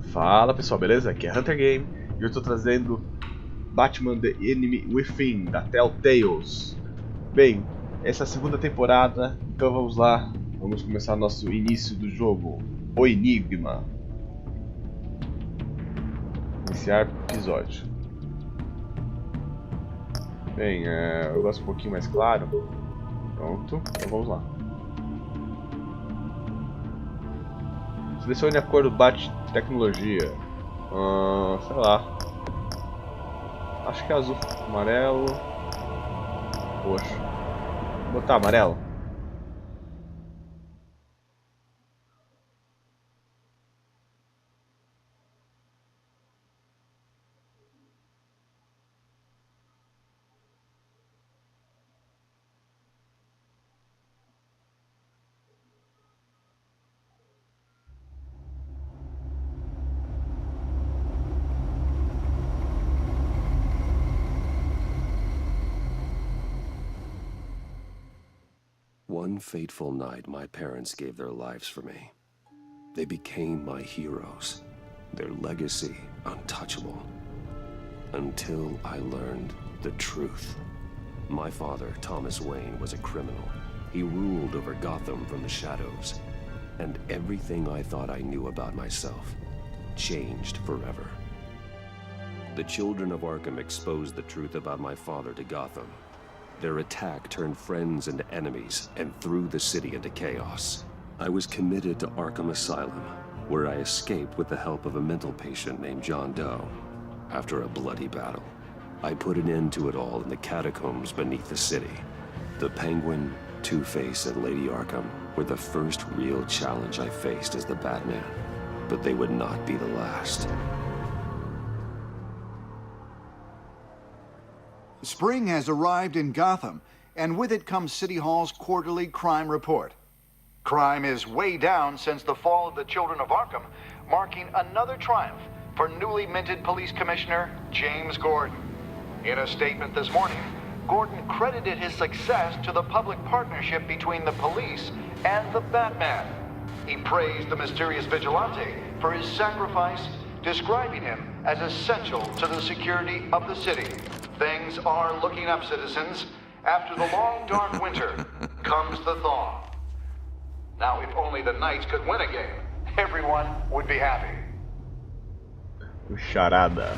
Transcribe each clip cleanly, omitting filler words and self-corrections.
Fala pessoal, beleza? Aqui é Hunter Game e eu estou trazendo Batman The Enemy Within, da Telltales. Bem, essa é a segunda temporada, então vamos lá, vamos começar nosso início do jogo, O Enigma. Iniciar episódio. Bem, eu gosto um pouquinho mais claro. Pronto, então vamos lá. Selecione a cor do bate-tecnologia. Sei lá. Acho que é azul, amarelo, roxo. Vou botar amarelo. One fateful night, my parents gave their lives for me. They became my heroes, their legacy untouchable. Until I learned the truth. My father, Thomas Wayne, was a criminal. He ruled over Gotham from the shadows. And everything I thought I knew about myself changed forever. The children of Arkham exposed the truth about my father to Gotham. Their attack turned friends into enemies and threw the city into chaos. I was committed to Arkham Asylum, where I escaped with the help of a mental patient named John Doe. After a bloody battle, I put an end to it all in the catacombs beneath the city. The Penguin, Two-Face, and Lady Arkham were the first real challenge I faced as the Batman, but they would not be the last. Spring has arrived in Gotham, and with it comes City Hall's quarterly crime report. Crime is way down since the fall of the Children of Arkham, marking another triumph for newly minted Police Commissioner James Gordon. In a statement this morning, Gordon credited his success to the public partnership between the police and the Batman. He praised the mysterious vigilante for his sacrifice, describing him as essential to the security of the city. Things are looking up, citizens. After the long, dark winter comes the thaw. Now, if only the Knights could win a game, everyone would be happy. Charada.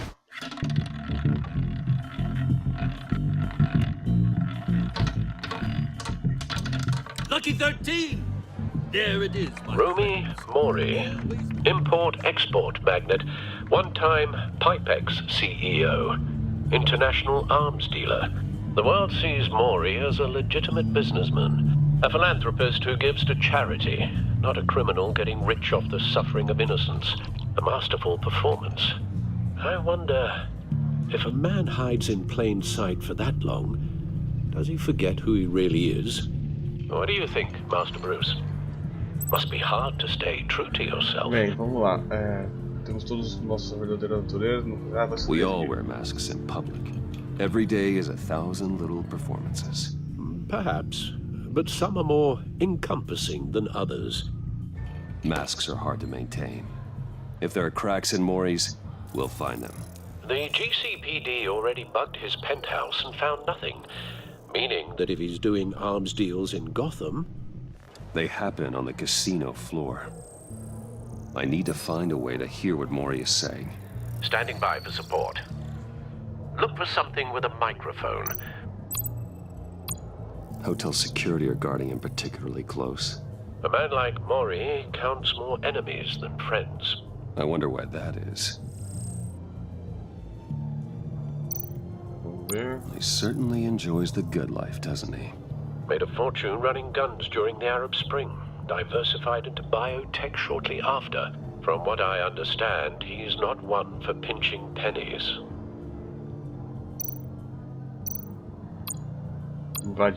Lucky 13! There it is, my Rumi Mori, import-export magnate, one-time Pipex CEO, international arms dealer. The world sees Mori as a legitimate businessman, a philanthropist who gives to charity, not a criminal getting rich off the suffering of innocence. A masterful performance. I wonder, if a man hides in plain sight for that long, does he forget who he really is? What do you think, Master Bruce? Must be hard to stay true to yourself. Bem, vamos lá. Temos todos nossa verdadeira natureza. We all wear masks in public. Every day is 1,000 little performances. Perhaps, but some are more encompassing than others. Masks are hard to maintain. If there are cracks in Mori's, we'll find them. The GCPD already bugged his penthouse and found nothing, meaning that if he's doing arms deals in Gotham, they happen on the casino floor. I need to find a way to hear what Mori is saying. Standing by for support. Look for something with a microphone. Hotel security are guarding him particularly close. A man like Mori counts more enemies than friends. I wonder why that is. He certainly enjoys the good life, doesn't he? Made a fortune running guns during the Arab Spring. Diversified into biotech shortly after. From what I understand, he's not one for pinching pennies.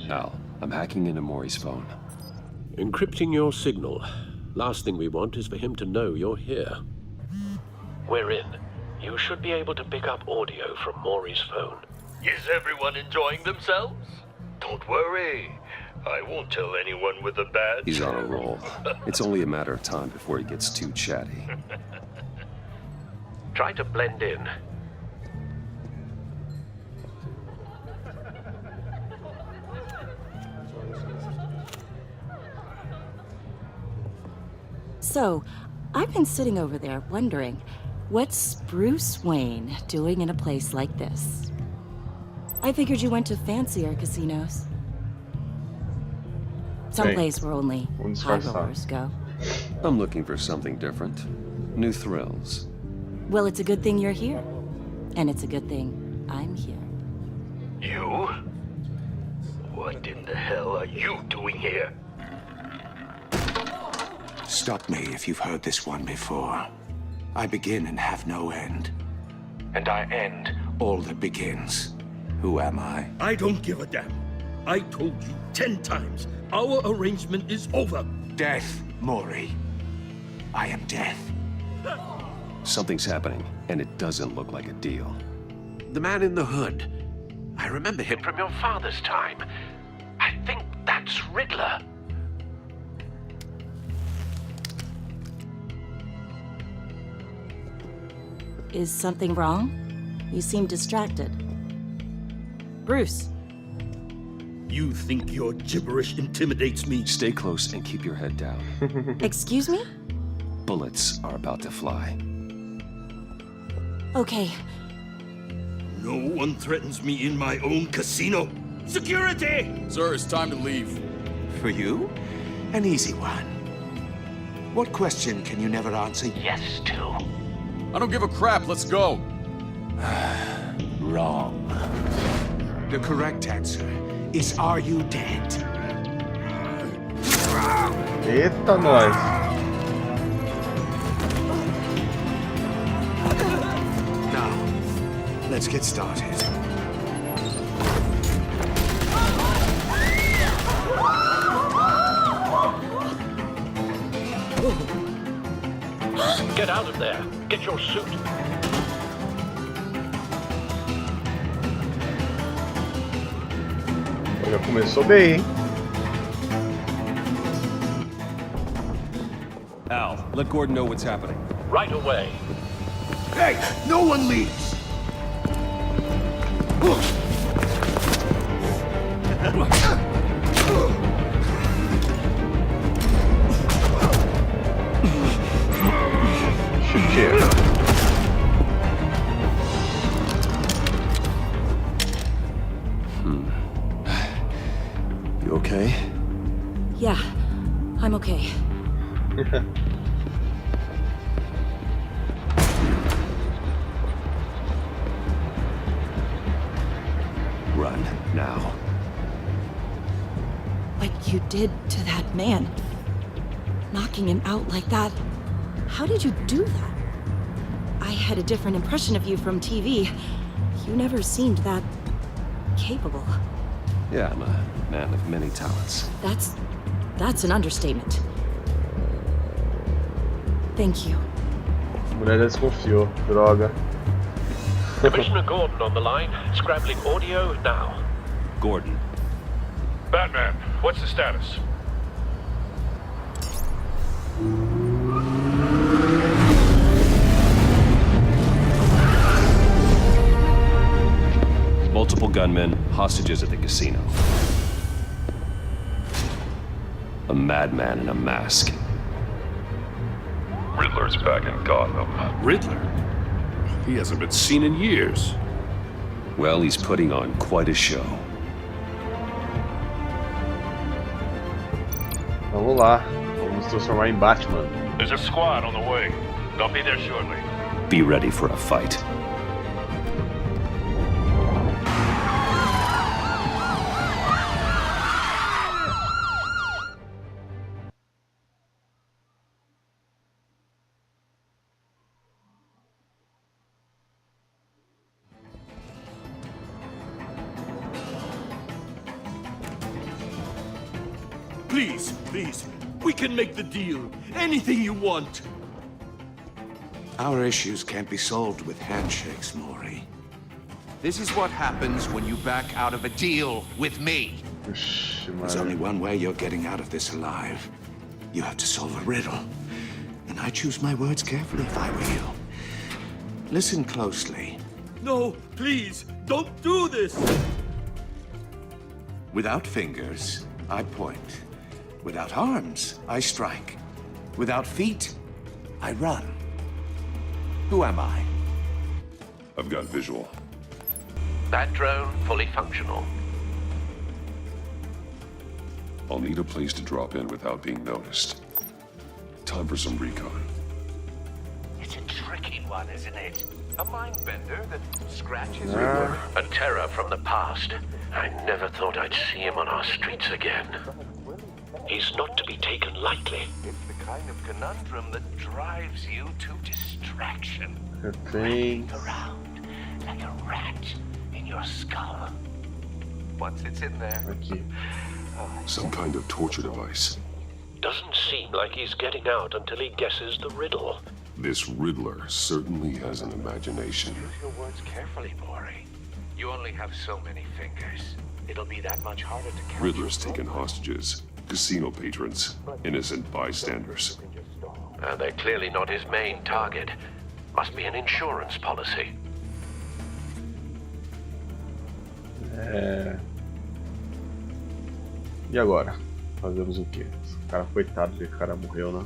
Al, I'm hacking into Mori's phone. Encrypting your signal. Last thing we want is for him to know you're here. We're in. You should be able to pick up audio from Mori's phone. Is everyone enjoying themselves? Don't worry. I won't tell anyone with a badge. He's on a roll. It's only a matter of time before he gets too chatty. Try to blend in. So, I've been sitting over there wondering, what's Bruce Wayne doing in a place like this? I figured you went to fancier casinos. Someplace where only high rollers go. I'm looking for something different. New thrills. Well, it's a good thing you're here. And it's a good thing I'm here. You? What in the hell are you doing here? Stop me if you've heard this one before. I begin and have no end. And I end all that begins. Who am I? I don't give a damn. I told you 10 times. Our arrangement is over. Death, Maury. I am death. Something's happening, and it doesn't look like a deal. The man in the hood. I remember him from your father's time. I think that's Riddler. Is something wrong? You seem distracted. Bruce. You think your gibberish intimidates me? Stay close and keep your head down. Excuse me? Bullets are about to fly. Okay. No one threatens me in my own casino. Security! Sir, it's time to leave. For you? An easy one. What question can you never answer yes to? I don't give a crap, let's go. Wrong. The correct answer is, are you dead? Eita, nós. Now, let's get started. Get out of there. Get your suit. Já começou bem, hein? Al, let Gordon know what's happening. Right away. Hey, no one leaves! Cheers. You okay? Yeah, I'm okay. Run, now. What you did to that man, knocking him out like that, how did you do that? I had a different impression of you from TV. You never seemed that capable. Yeah, I'm a man of many talents. That's an understatement. Thank you. A mulher já desconfiou. Droga. Commissioner Gordon on the line. Scrambling audio now. Gordon. Batman, what's the status? Multiple gunmen, hostages at the casino. A madman in a mask. Riddler's back in Gotham. Riddler? He hasn't been seen in years. Well, he's putting on quite a show. Vamos lá. Vamos nos transformar em Batman. There's a squad on the way. They'll be there shortly. Be ready for a fight. Please, please. We can make the deal. Anything you want. Our issues can't be solved with handshakes, Maury. This is what happens when you back out of a deal with me. Ixi, There's mano. only one way you're getting out of this alive. You have to solve a riddle. And I choose my words carefully if I were you. Listen closely. No, please, don't do this! Without fingers, I point. Without arms, I strike. Without feet, I run. Who am I? I've got visual. That drone fully functional. I'll need a place to drop in without being noticed. Time for some recon. It's a tricky one, isn't it? A mind bender that scratches A terror from the past. I never thought I'd see him on our streets again. He's not to be taken lightly. It's the kind of conundrum that drives you to distraction. Thing. Around like a rat in your skull. Once it's in there. Aqui. Some kind of torture device. Doesn't seem like he's getting out until he guesses the riddle. This Riddler certainly has an imagination. Use your words carefully, Maury. You only have so many fingers. It'll be that much harder to catch. Riddler's taken hostages, casino patrons, innocent bystanders. And they're clearly not his main target. Must be an insurance policy. E agora? Fazemos o quê? Cara, coitado dele, cara morreu, né?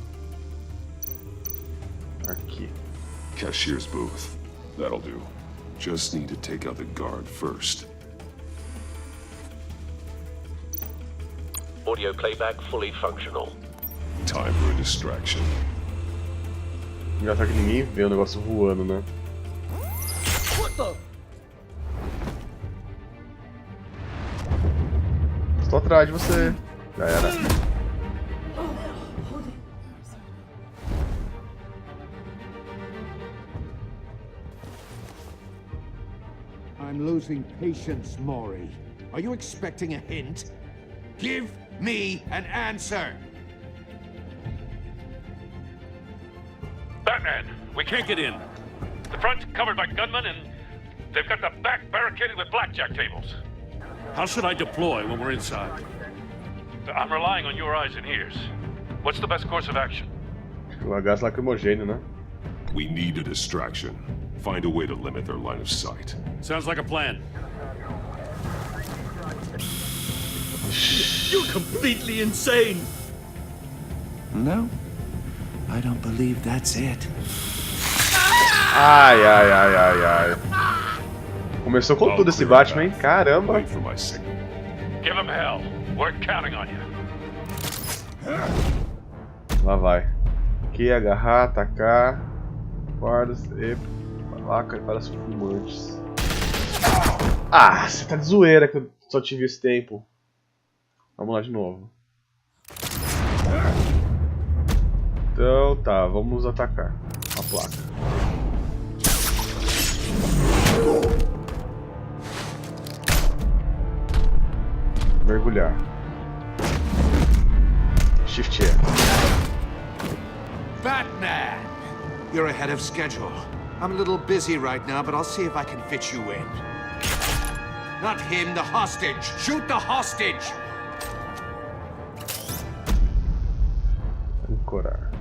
Aqui. Cashier's booth. That'll do. Just need to take out the guard first. Audio playback fully functional. Time for a distraction. Engraçado que ninguém vê o negócio voando, né? Estou atrás de você. Já era. I'm losing patience, Maury. Are you expecting a hint? Give me an answer! Batman, we can't get in. The front's covered by gunmen, and they've got the back barricaded with blackjack tables. How should I deploy when we're inside? I'm relying on your eyes and ears. What's the best course of action? O gás lacrimogêneo, né? We need a distraction. Find a way to limit their line of sight. Sounds like a plan. You're completely insane! No, I don't believe that's it. Ai, ai, ai, ai, ai. Começou com tudo esse Batman, hein? Caramba! Wait for my signal. Give him hell. We're counting on you. Lá vai. Aqui, agarrar, atacar. Guardas e faca para os fumantes. Ah, você tá de zoeira que eu só tive esse tempo. Vamos lá de novo. Então tá, vamos atacar a placa. Mergulhar. Shift E. Batman! You're ahead of schedule. I'm a little busy right now, but I'll see if I can fit you in. Not him, the hostage! Shoot the hostage! Ancorar.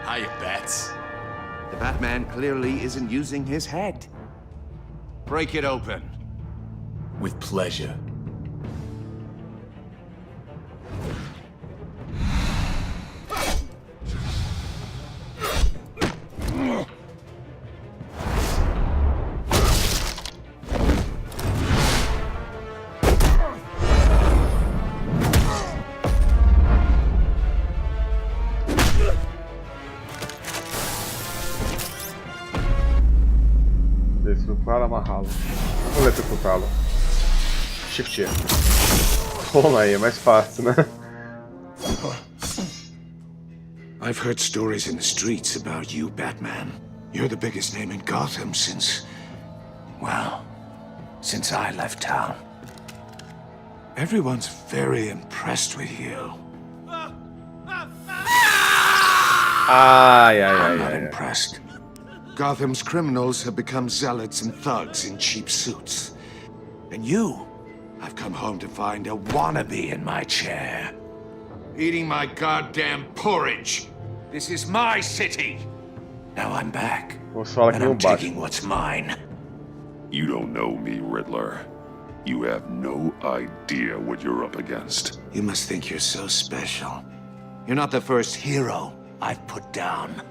Hiya, Bats. The Batman clearly isn't using his head. Break it open. With pleasure. Para amarrá-lo. Vou eletrocutá-lo. Shift E. Toma aí, é mais fácil, né? I've heard stories in the streets about you, Batman. You're the biggest name in Gotham since... well, since I left town. Everyone's very impressed with you. I'm not impressed. Gotham's criminals have become zealots and thugs in cheap suits. And you, I've come home to find a wannabe in my chair. Eating my goddamn porridge. This is my city. Now I'm back. And I'm taking what's mine. You don't know me, Riddler. You have no idea what you're up against. You must think you're so special. You're not the first hero I've put down.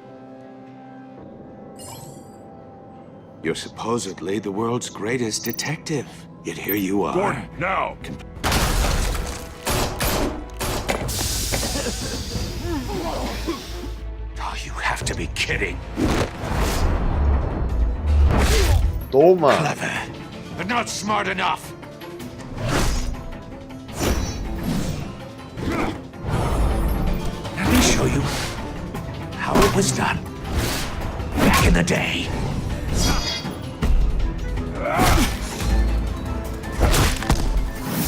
You're supposedly the world's greatest detective. Yet here you are. Gordon, now! Oh, you have to be kidding. Toma! Clever, but not smart enough. Let me show you how it was done back in the day.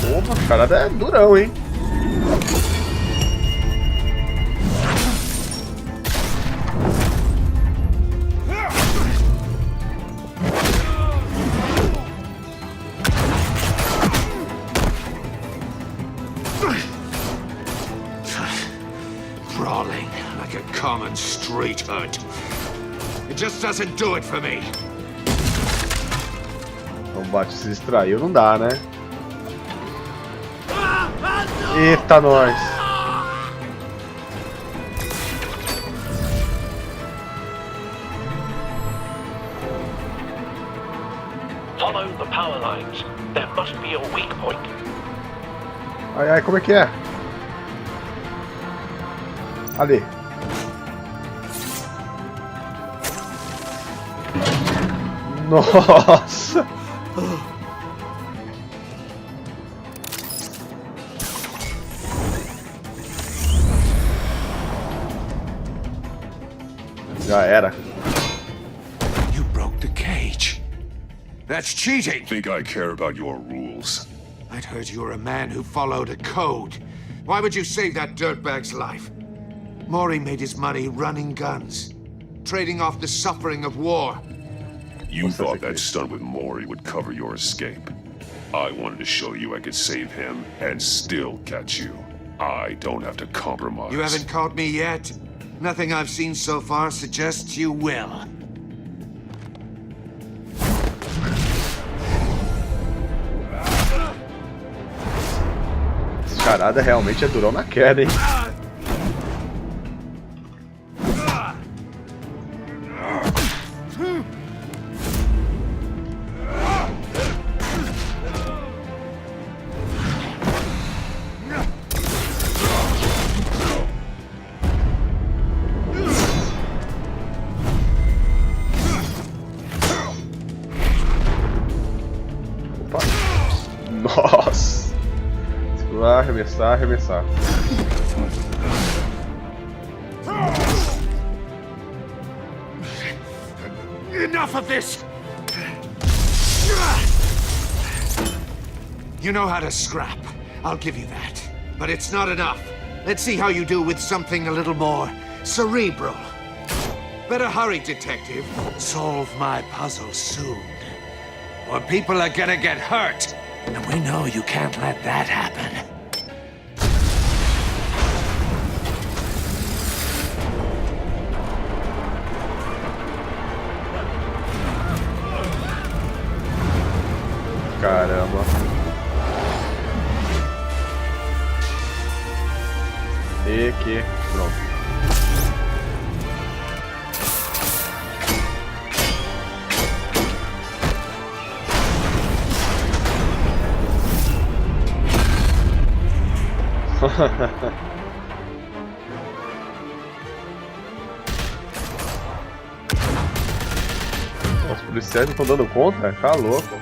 Toma, o cara é durão, hein? Crawling like a common street hood. It just doesn't do it for me. O Bat se distraiu, não dá, né? Eita, nós! Follow the power lines. There must be a weak point. Ai, ai, como é que é? Ali. Nossa! Já era. You broke the cage. That's cheating. Think I care about your rules? I'd heard you were a man who followed a code. Why would you save that dirtbag's life? Maury made his money running guns, trading off the suffering of war. You thought that stunt with Maury would cover your escape. I wanted to show you I could save him and still catch you. I don't have to compromise. You haven't caught me yet. Nothing I've seen so far suggests you will. Esse charada realmente é durão na queda, hein? Nossa! Segurar, arremessar, arremessar. Enough of this! You know how to scrap. I'll give you that. But it's not enough. Let's see how you do with something a little more cerebral. Better hurry, detective. Solve my puzzle soon. Or people are gonna get hurt. And we know you can't let that happen. Caramba. E que pronto. Os policiais não estão dando conta? Tá louco.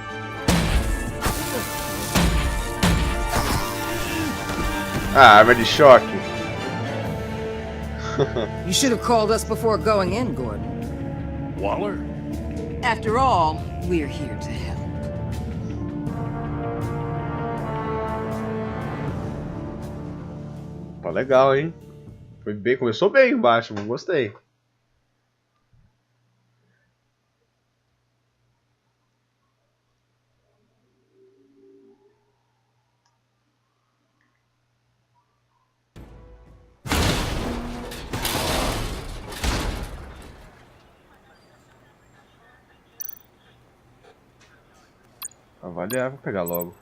Ah, arma de choque. You should have called us before going in, Gordon. Waller? After all, we're here to help. Ó, legal, hein? Foi bem, começou bem o Batman, gostei. Avaliar, vou pegar logo.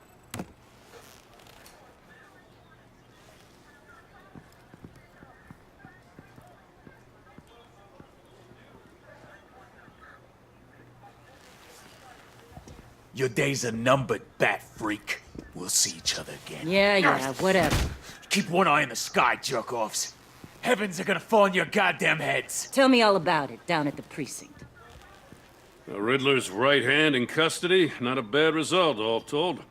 Your days are numbered, bat freak. We'll see each other again. Yeah, whatever. Keep one eye in the sky, jerk-offs. Heavens are gonna fall on your goddamn heads. Tell me all about it down at the precinct. The Riddler's right hand in custody. Not a bad result, all told.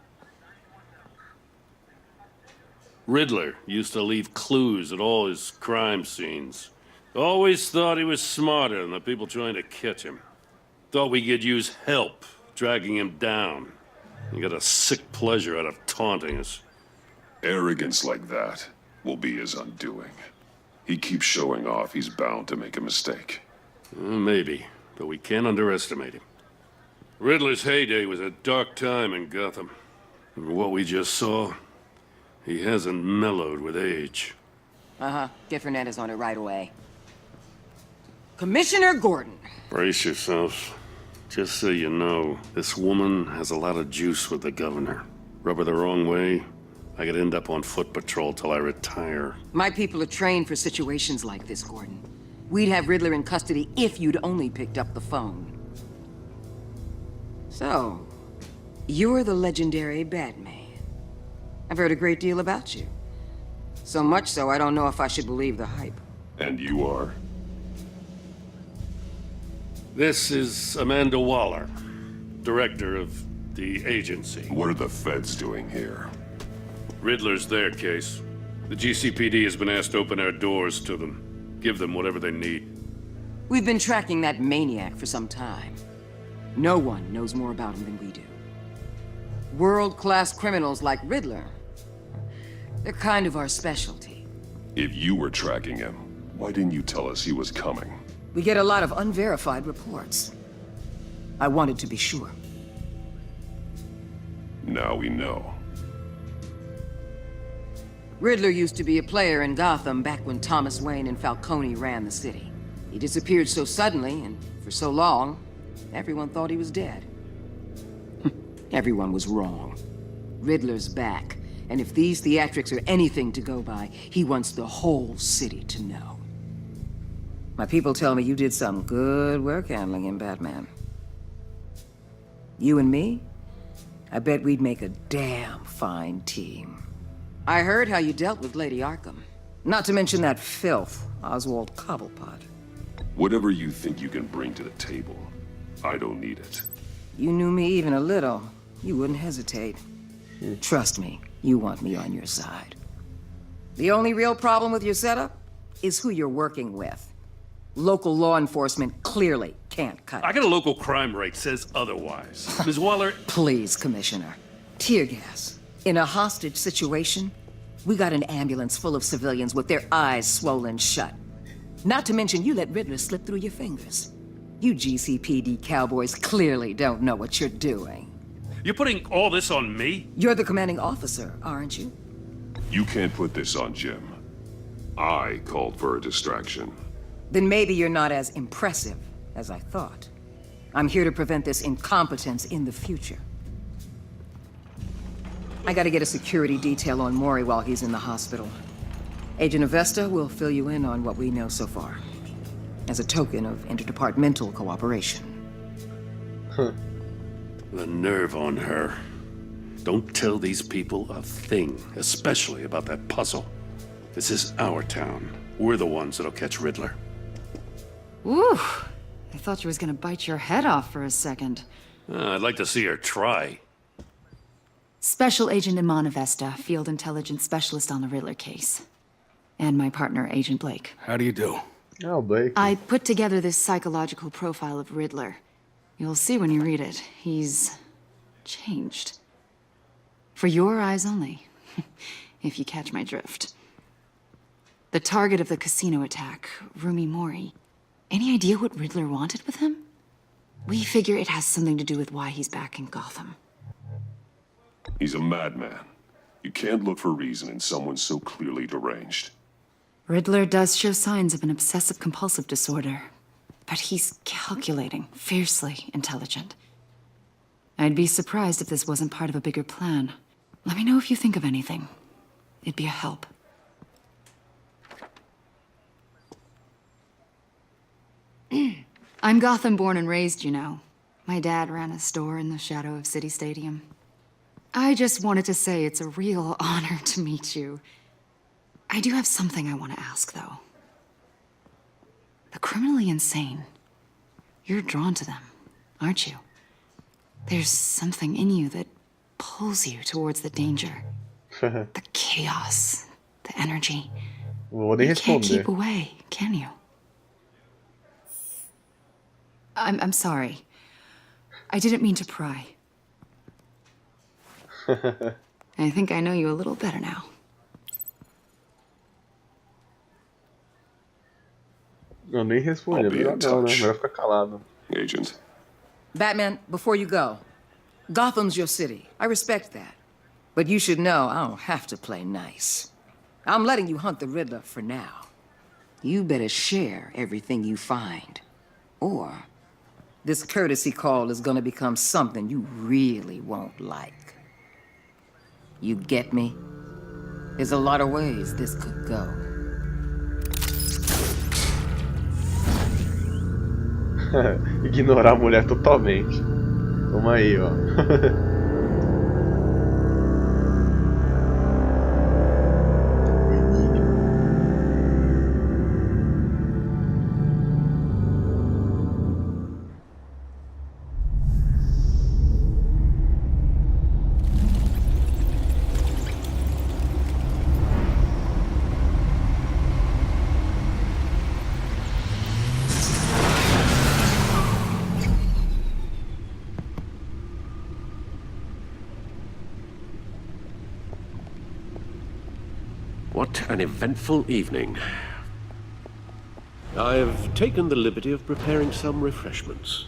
Riddler used to leave clues at all his crime scenes. Always thought he was smarter than the people trying to catch him. Thought we could use help dragging him down. He got a sick pleasure out of taunting us. Arrogance like that will be his undoing. He keeps showing off, he's bound to make a mistake. Maybe, but we can't underestimate him. Riddler's heyday was a dark time in Gotham. And what we just saw, he hasn't mellowed with age. Get Fernandez on it right away. Commissioner Gordon. Brace yourselves. Just so you know, this woman has a lot of juice with the governor. Rub her the wrong way, I could end up on foot patrol till I retire. My people are trained for situations like this, Gordon. We'd have Riddler in custody if you'd only picked up the phone. So, you're the legendary Batman. I've heard a great deal about you. So much so, I don't know if I should believe the hype. And you are? This is Amanda Waller, director of the agency. What are the feds doing here? Riddler's their case. The GCPD has been asked to open our doors to them. Give them whatever they need. We've been tracking that maniac for some time. No one knows more about him than we do. World-class criminals like Riddler. They're kind of our specialty. If you were tracking him, why didn't you tell us he was coming? We get a lot of unverified reports. I wanted to be sure. Now we know. Riddler used to be a player in Gotham back when Thomas Wayne and Falcone ran the city. He disappeared so suddenly and for so long, everyone thought he was dead. Everyone was wrong. Riddler's back, and if these theatrics are anything to go by, he wants the whole city to know. My people tell me you did some good work handling him, Batman. You and me? I bet we'd make a damn fine team. I heard how you dealt with Lady Arkham. Not to mention that filth, Oswald Cobblepot. Whatever you think you can bring to the table, I don't need it. You knew me even a little, you wouldn't hesitate. Trust me, you want me on your side. The only real problem with your setup is who you're working with. Local law enforcement clearly can't cut it. I got a local crime rate says otherwise. Ms. Waller... Please, Commissioner. Tear gas. In a hostage situation, we got an ambulance full of civilians with their eyes swollen shut. Not to mention you let Riddler slip through your fingers. You GCPD cowboys clearly don't know what you're doing. You're putting all this on me? You're the commanding officer, aren't you? You can't put this on Jim. I called for a distraction. Then maybe you're not as impressive as I thought. I'm here to prevent this incompetence in the future. I gotta get a security detail on Maury while he's in the hospital. Agent Avesta will fill you in on what we know so far, as a token of interdepartmental cooperation. The nerve on her. Don't tell these people a thing, especially about that puzzle. This is our town. We're the ones that'll catch Riddler. Ooh, I thought you was gonna bite your head off for a second. I'd like to see her try. Special Agent Iman Avesta, Field Intelligence Specialist on the Riddler case. And my partner, Agent Blake. How do you do? Oh, Blake. I put together this psychological profile of Riddler. You'll see when you read it. He's changed. For your eyes only, if you catch my drift. The target of the casino attack, Rumi Mori. Any idea what Riddler wanted with him? We figure it has something to do with why he's back in Gotham. He's a madman. You can't look for reason in someone so clearly deranged. Riddler does show signs of an obsessive-compulsive disorder, but he's calculating, fiercely intelligent. I'd be surprised if this wasn't part of a bigger plan. Let me know if you think of anything. It'd be a help. I'm Gotham born and raised, you know. My dad ran a store in the shadow of City Stadium. I just wanted to say it's a real honor to meet you. I do have something I want to ask, though. The criminally insane. You're drawn to them, aren't you? There's something in you that pulls you towards the danger. The chaos, the energy. You can't keep away, can you? I'm sorry. I didn't mean to pry. I think I know you a little better now. Eu nem respondi, melhor não, né? Melhor ficar calado. Agent. Batman, before you go, Gotham's your city. I respect that. But you should know I don't have to play nice. I'm letting you hunt the Riddler for now. You better share everything you find. Or this courtesy call is gonna become something you really won't like. You get me? There's a lot of ways this could go. Ignorar a mulher totalmente. Toma aí, ó. What an eventful evening. I've taken the liberty of preparing some refreshments.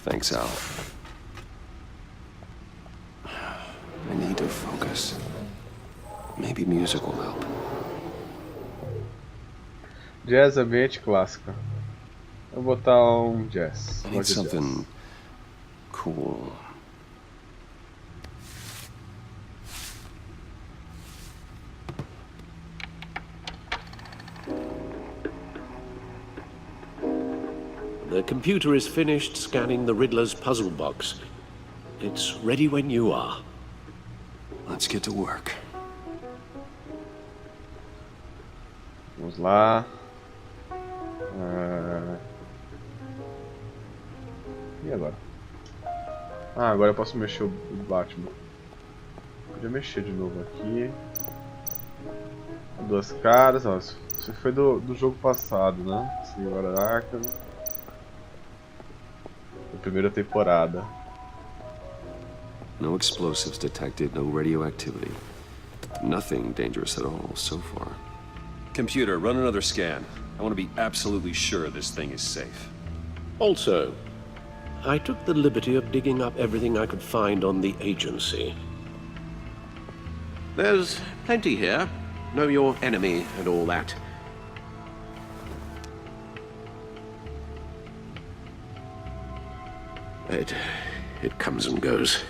Thanks, Al. I need to focus. Maybe music will help. Jazz ambiente clássica. Vou botar jazz. I need something cool. The computer is finished scanning the Riddler's puzzle box. It's ready when you are. Let's get to work. Vamos lá. E agora? Agora eu posso mexer o Batman. Podia mexer de novo aqui. Duas caras. Ó, isso foi do jogo passado, né? Senhora Arkham. Da primeira temporada. No explosives detected, no radioactivity. Nothing dangerous at all so far. Computer, run another scan. I want to be absolutely sure this thing is safe. Also, I took the liberty of digging up everything I could find on the agency. There's plenty here. Know your enemy and all that. It comes and goes.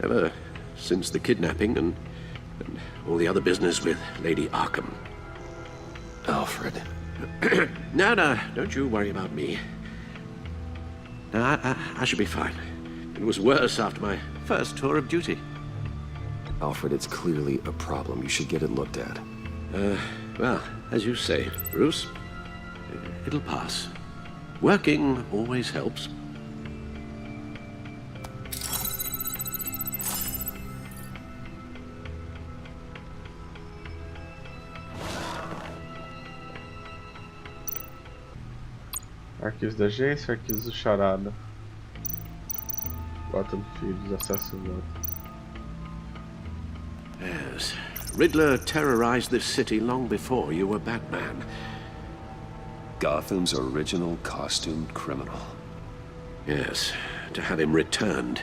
Ever since the kidnapping and all the other business with Lady Arkham. Alfred. No, don't you worry about me. No, I should be fine. It was worse after my first tour of duty. Alfred, it's clearly a problem. You should get it looked at. Well, as you say, Bruce, it'll pass. Working always helps. Arquivos da agência, arquivos do charada. Gotham Fields, acesso ao Gotham. Yes, Riddler terrorized this city long before you were Batman. Gotham's original costumed criminal. Yes, to have him returned,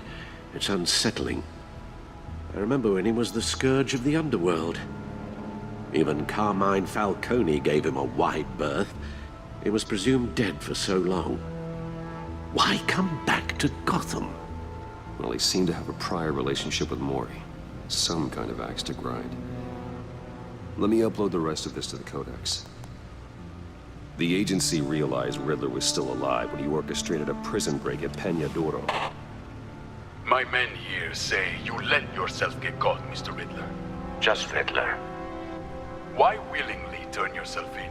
it's unsettling. I remember when he was the scourge of the underworld. Even Carmine Falcone gave him a wide berth. He was presumed dead for so long. Why come back to Gotham? Well, he seemed to have a prior relationship with Mori. Some kind of axe to grind. Let me upload the rest of this to the Codex. The agency realized Riddler was still alive when he orchestrated a prison break at Peñadoro. My men here say you let yourself get caught, Mr. Riddler. Just Riddler. Why willingly turn yourself in?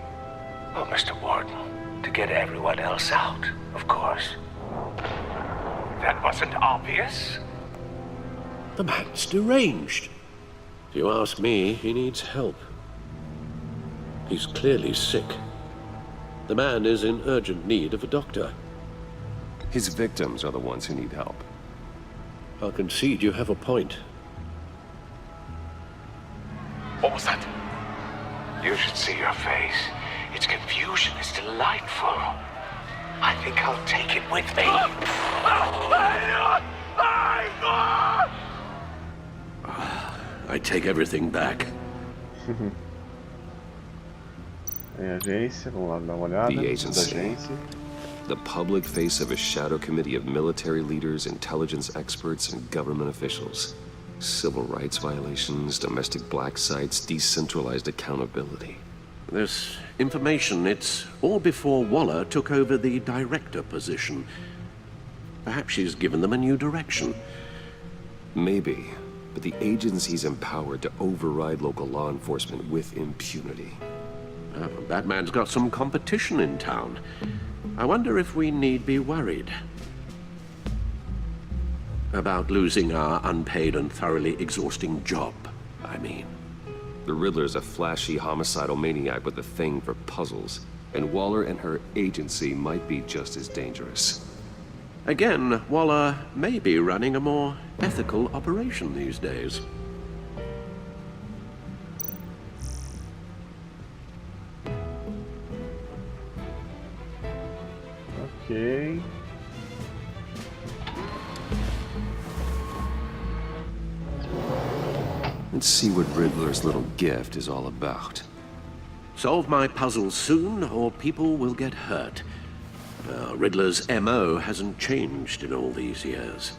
Oh, Mr. Warden, to get everyone else out, of course. That wasn't obvious. The man's deranged. If you ask me, he needs help. He's clearly sick. The man is in urgent need of a doctor. His victims are the ones who need help. I'll concede you have a point. What was that? You should see your face. Its confusion is delightful. I think I'll take it with me. I take everything back. Agência, vamos lá dar uma olhada. The agency. The public face of a shadow committee of military leaders, intelligence experts, and government officials. Civil rights violations, domestic black sites, decentralized accountability. This information, it's all before Waller took over the director position. Perhaps she's given them a new direction. Maybe, but the agency's empowered to override local law enforcement with impunity. Batman's got some competition in town. I wonder if we need be worried about losing our unpaid and thoroughly exhausting job, I mean. The Riddler's a flashy homicidal maniac with a thing for puzzles, and Waller and her agency might be just as dangerous. Again, Waller may be running a more ethical operation these days. Ok. Let's see what Riddler's little gift is all about. Solve my puzzles soon, or people will get hurt. Riddler's MO hasn't changed in all these years.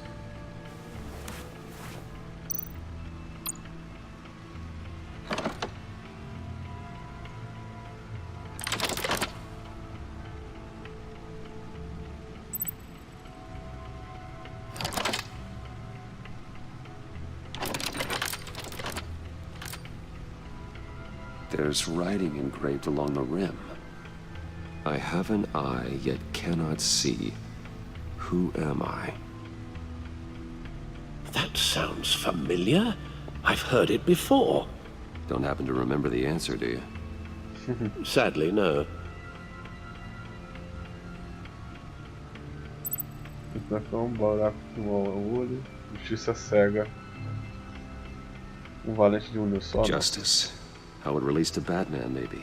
There's writing engraved along the rim. I have an eye, yet cannot see. Who am I? That sounds familiar. I've heard it before. Don't happen to remember the answer, do you? Sadly, no. Inflação, buraco no olho, justiça cega. Valente de olho só. Justice. How it relates to Batman, maybe.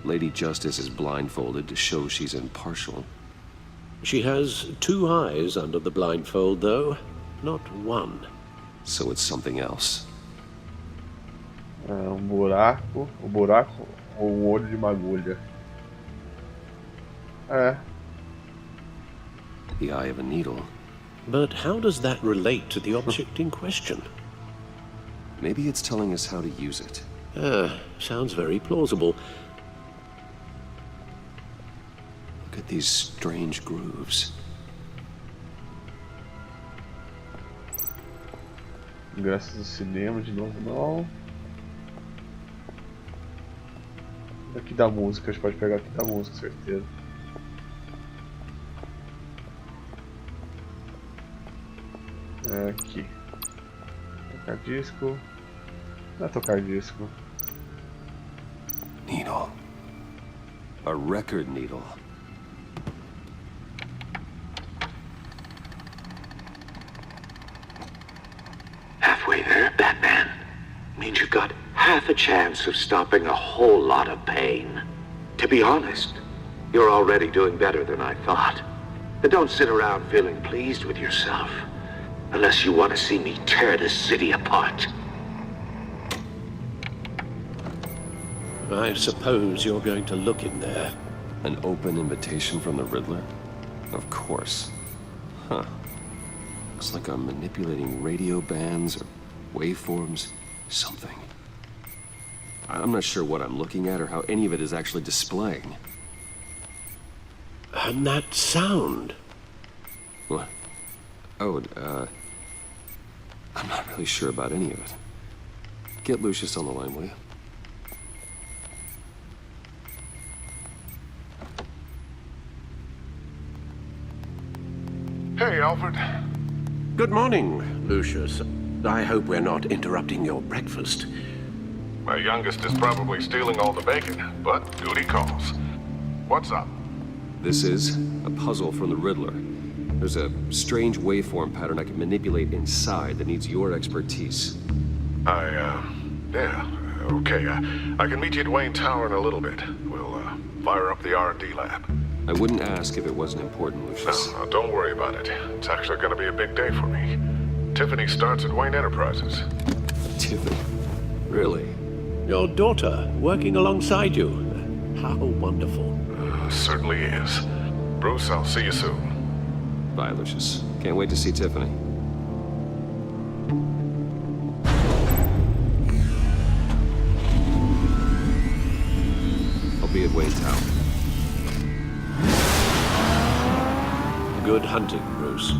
Lady Justice is blindfolded to show she's impartial. She has two eyes under the blindfold, though, not one. So it's something else. Buraco, o buraco ou o olho de uma agulha. The eye of a needle. But how does that relate to the object in question? Maybe it's telling us how to use it. Sounds very plausible. Look at these strange grooves. Ingressos do cinema de novo não. Aqui da música, a gente pode pegar aqui da música, certeza. Aqui. Tocar disco. Não é tocar disco. Needle. A record needle. Halfway there, Batman. means you've got half a chance of stopping a whole lot of pain. To be honest, you're already doing better than I thought. And don't sit around feeling pleased with yourself, unless you want to see me tear this city apart. I suppose you're going to look in there. An open invitation from the Riddler? Of course. Huh. Looks like I'm manipulating radio bands or waveforms. Something. I'm not sure what I'm looking at or how any of it is actually displaying. And that sound? What? Oh, I'm not really sure about any of it. Get Lucius on the line, will you? Hey, Alfred. Good morning, Lucius. I hope we're not interrupting your breakfast. My youngest is probably stealing all the bacon, but duty calls. What's up? This is a puzzle from the Riddler. There's a strange waveform pattern I can manipulate inside that needs your expertise. Yeah, okay. I can meet you at Wayne Tower in a little bit. We'll, fire up the R&D lab. I wouldn't ask if it wasn't important, Lucius. No, don't worry about it. It's actually gonna be a big day for me. Tiffany starts at Wayne Enterprises. Tiffany? Really? Your daughter working alongside you. How wonderful. Certainly is. Bruce, I'll see you soon. Bye, Lucius. Can't wait to see Tiffany. I'll be at Wayne Tower. Good hunting, Bruce.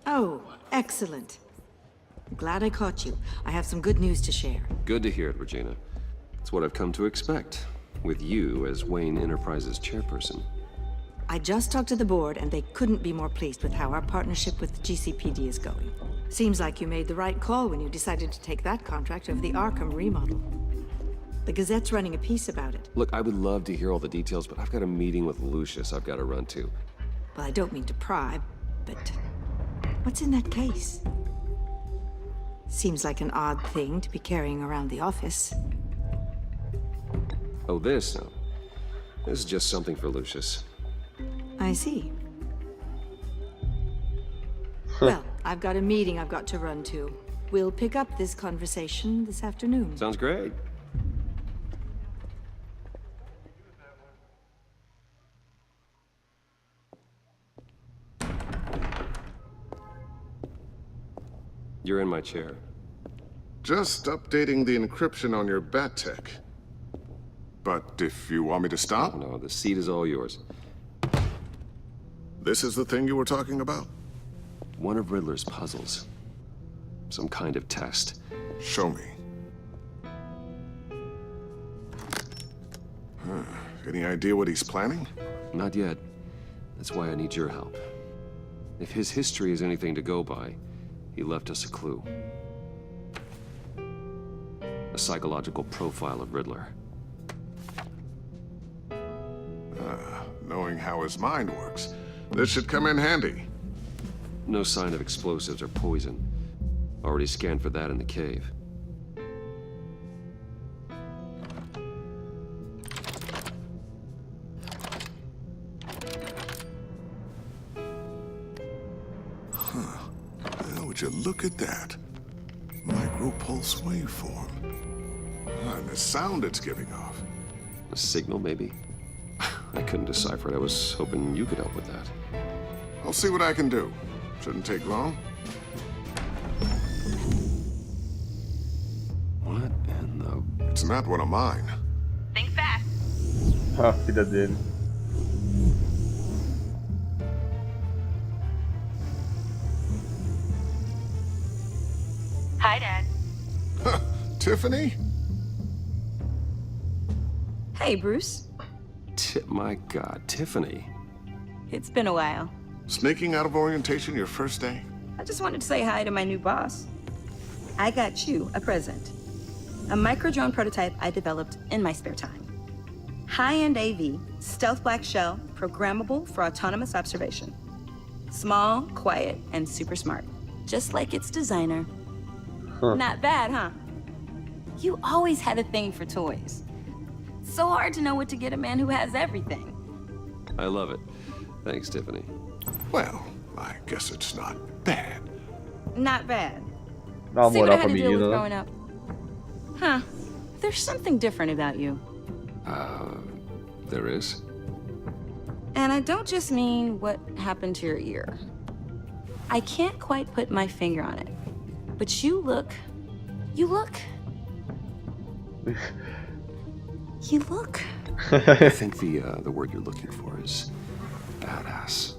Oh, excellent. Glad I caught you. I have some good news to share. Good to hear it, Regina. It's what I've come to expect, with you as Wayne Enterprises chairperson. I just talked to the board, and they couldn't be more pleased with how our partnership with GCPD is going. Seems like you made the right call when you decided to take that contract over the Arkham remodel. The Gazette's running a piece about it. Look, I would love to hear all the details, but I've got a meeting with Lucius I've got to run to. Well, I don't mean to pry, but what's in that case? Seems like an odd thing to be carrying around the office. Oh, this? No. This is just something for Lucius. I see. Well, I've got a meeting I've got to run to. We'll pick up this conversation this afternoon. Sounds great. You're in my chair. Just updating the encryption on your bat tech. But if you want me to stop? No, the seat is all yours. This is the thing you were talking about? One of Riddler's puzzles. Some kind of test. Show me. Any idea what he's planning? Not yet. That's why I need your help. If his history is anything to go by, he left us a clue. A psychological profile of Riddler. Knowing how his mind works, this should come in handy. No sign of explosives or poison. Already scanned for that in the cave. Would you look at that? Micropulse waveform. And the sound it's giving off. A signal, maybe? I couldn't decipher it. I was hoping you could help with that. I'll see what I can do. Shouldn't take long. What in the... It's not one of mine. Think fast. Ah, filha dele. Hi, Dad. Tiffany? Hey, Bruce. My God, Tiffany. It's been a while. Sneaking out of orientation your first day? I just wanted to say hi to my new boss. I got you a present. A micro-drone prototype I developed in my spare time. High-end AV, stealth black shell, programmable for autonomous observation. Small, quiet, and super smart. Just like its designer. Huh. Not bad, huh? You always had a thing for toys. So hard to know what to get a man who has everything. I love it. Thanks, Tiffany. Well, I guess it's not bad. Not bad. Dá uma See what I moral had pra to deal with menina, growing né? up. Huh. There's something different about you. There is? And I don't just mean what happened to your ear. I can't quite put my finger on it. But you look... I think the word you're looking for is badass.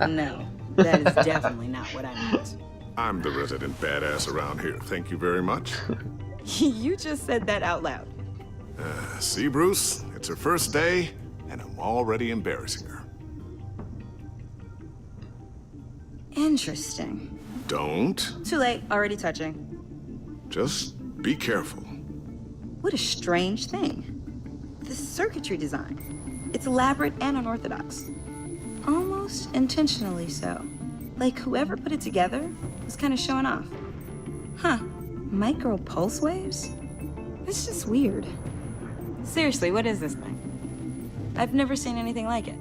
No. That is definitely not what I meant. I'm the resident badass around here. Thank you very much. You just said that out loud. See, Bruce? It's her first day, and I'm already embarrassing her. Interesting. Don't. Too late. Already touching. Just be careful. What a strange thing. The circuitry design. It's elaborate and unorthodox. Almost intentionally so. Like whoever put it together was kind of showing off. Huh. Micro pulse waves? It's just weird. Seriously, what is this thing? I've never seen anything like it.